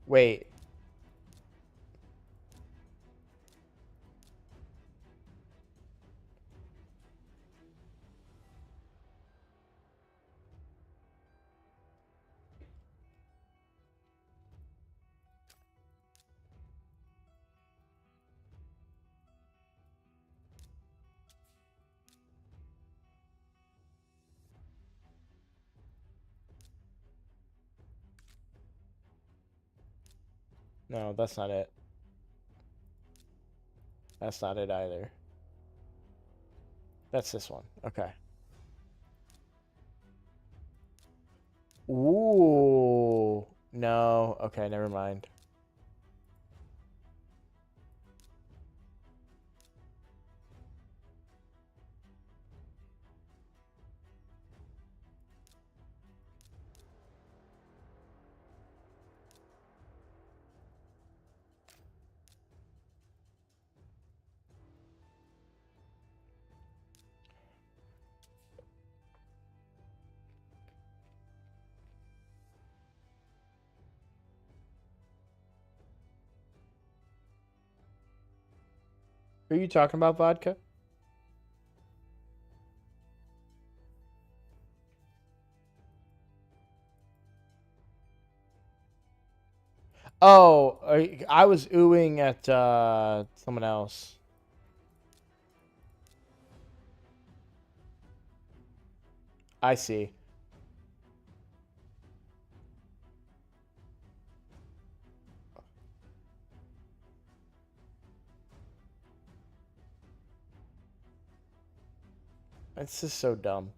Wait. No, that's not it. That's not it either. That's this one. Okay. Ooh. No. Okay, never mind. Who are you talking about, vodka? Oh, I was oohing at someone else. I see. It's just so dumb.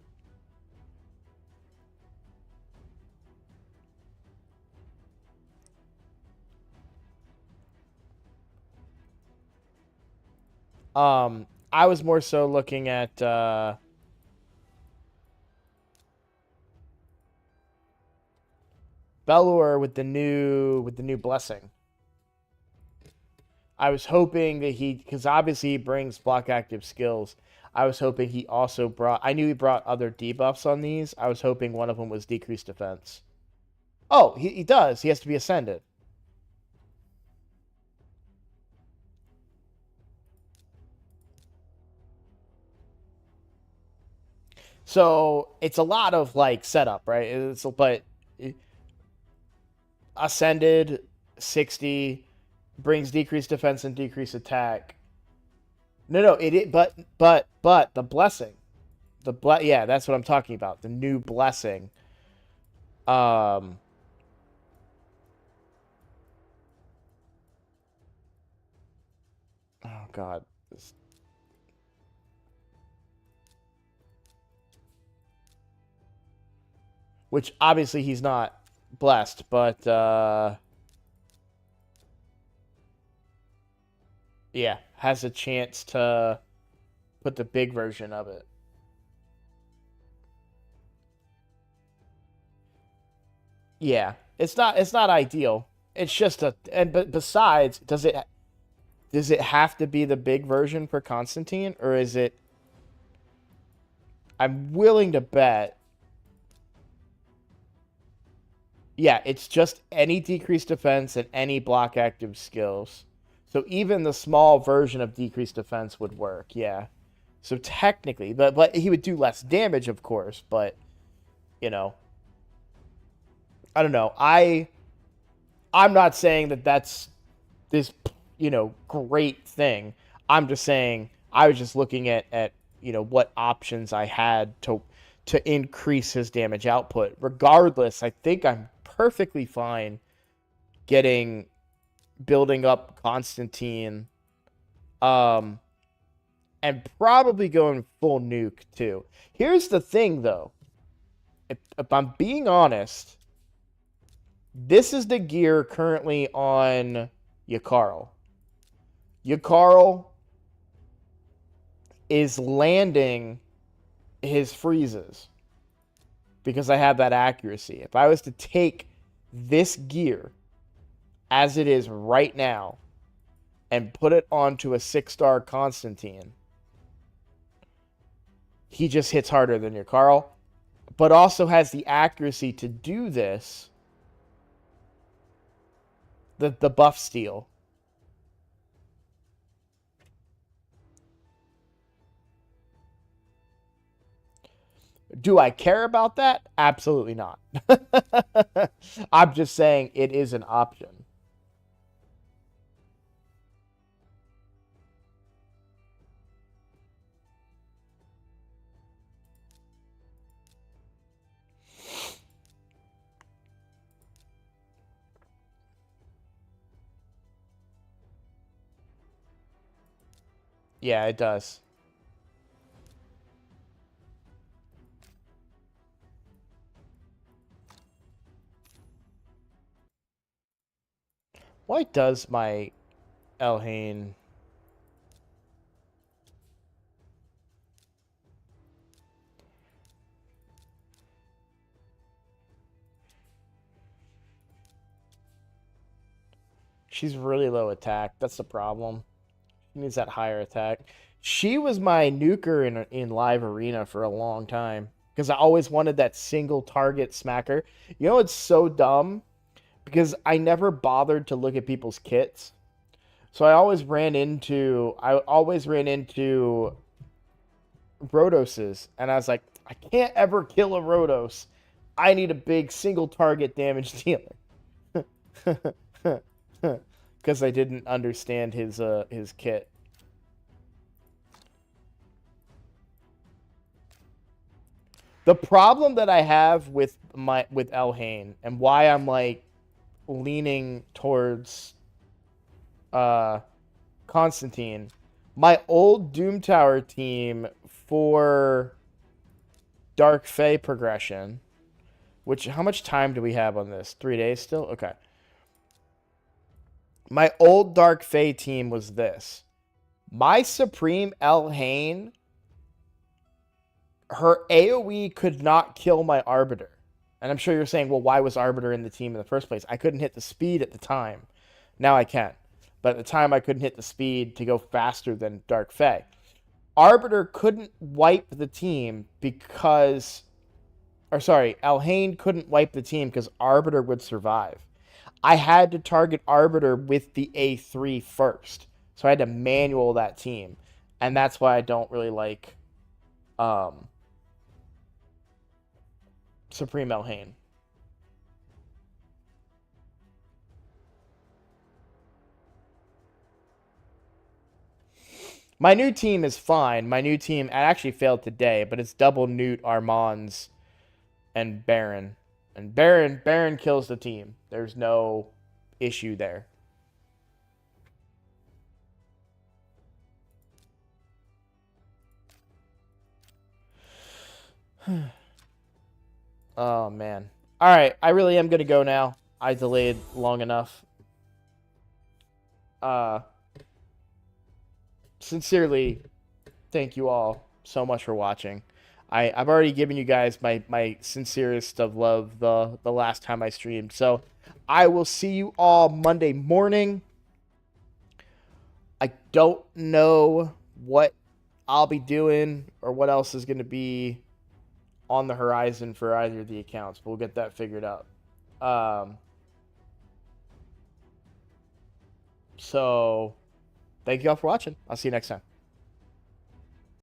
I was more so looking at Belor with the new blessing. I was hoping that because obviously he brings block active skills. I was hoping he also brought. I knew he brought other debuffs on these. I was hoping one of them was decreased defense. Oh, he does. He has to be ascended. So it's a lot of like setup, right? But ascended 60 brings decreased defense and decreased attack. No, but the blessing, yeah, that's what I'm talking about. The new blessing. Um, oh God, which obviously he's not blessed, but yeah, has a chance to put the big version of it. Yeah, it's not ideal. It's just but besides, does it have to be the big version for Constantine, or is it? I'm willing to bet. Yeah, it's just any decreased defense and any block active skills. So even the small version of decreased defense would work. Yeah. So technically, but he would do less damage, of course. But you know, I don't know. I'm not saying that that's this great thing. I'm just saying I was just looking at what options I had to increase his damage output. Regardless, I think I'm perfectly fine getting building up Constantine, um, and probably going full nuke too. Here's the thing, though. If I'm being honest, this is the gear currently on Yakarl. Yakarl is landing his freezes because I have that accuracy. If I was to take this gear as it is right now and put it onto a 6-star Constantine, he just hits harder than your Carl, but also has the accuracy to do this The buff steal. Do I care about that? Absolutely not. I'm just saying it is an option. Yeah, it does. Why does my Elhane... She's really low attack. That's the problem. She needs that higher attack. She was my nuker in live arena for a long time because I always wanted that single target smacker. You know, it's so dumb because I never bothered to look at people's kits. So I always ran into Rhodoses, and I was like, I can't ever kill a Rhodos. I need a big single target damage dealer. Because I didn't understand his kit. The problem that I have with Elhane and why I'm like leaning towards Constantine, my old Doom Tower team for Dark Fae progression, which how much time do we have on this? 3 days still? Okay. My old Dark Fae team was this. My Supreme Elhane, her AoE could not kill my Arbiter. And I'm sure you're saying, well, why was Arbiter in the team in the first place? I couldn't hit the speed at the time. Now I can. But at the time, I couldn't hit the speed to go faster than Dark Fae. Arbiter couldn't wipe the team because... Or sorry, Elhane couldn't wipe the team because Arbiter would survive. I had to target Arbiter with the A3 first. So I had to manual that team. And that's why I don't really like Supreme Elhane. My new team is fine. My new team actually failed today, but it's double Newt, Armands, and Baron. And Baron kills the team. There's no issue there. Oh, man. All right, I really am going to go now. I delayed long enough. Sincerely, thank you all so much for watching. I've already given you guys my sincerest of love the last time I streamed. So I will see you all Monday morning. I don't know what I'll be doing or what else is going to be on the horizon for either of the accounts. But we'll get that figured out. So thank you all for watching. I'll see you next time.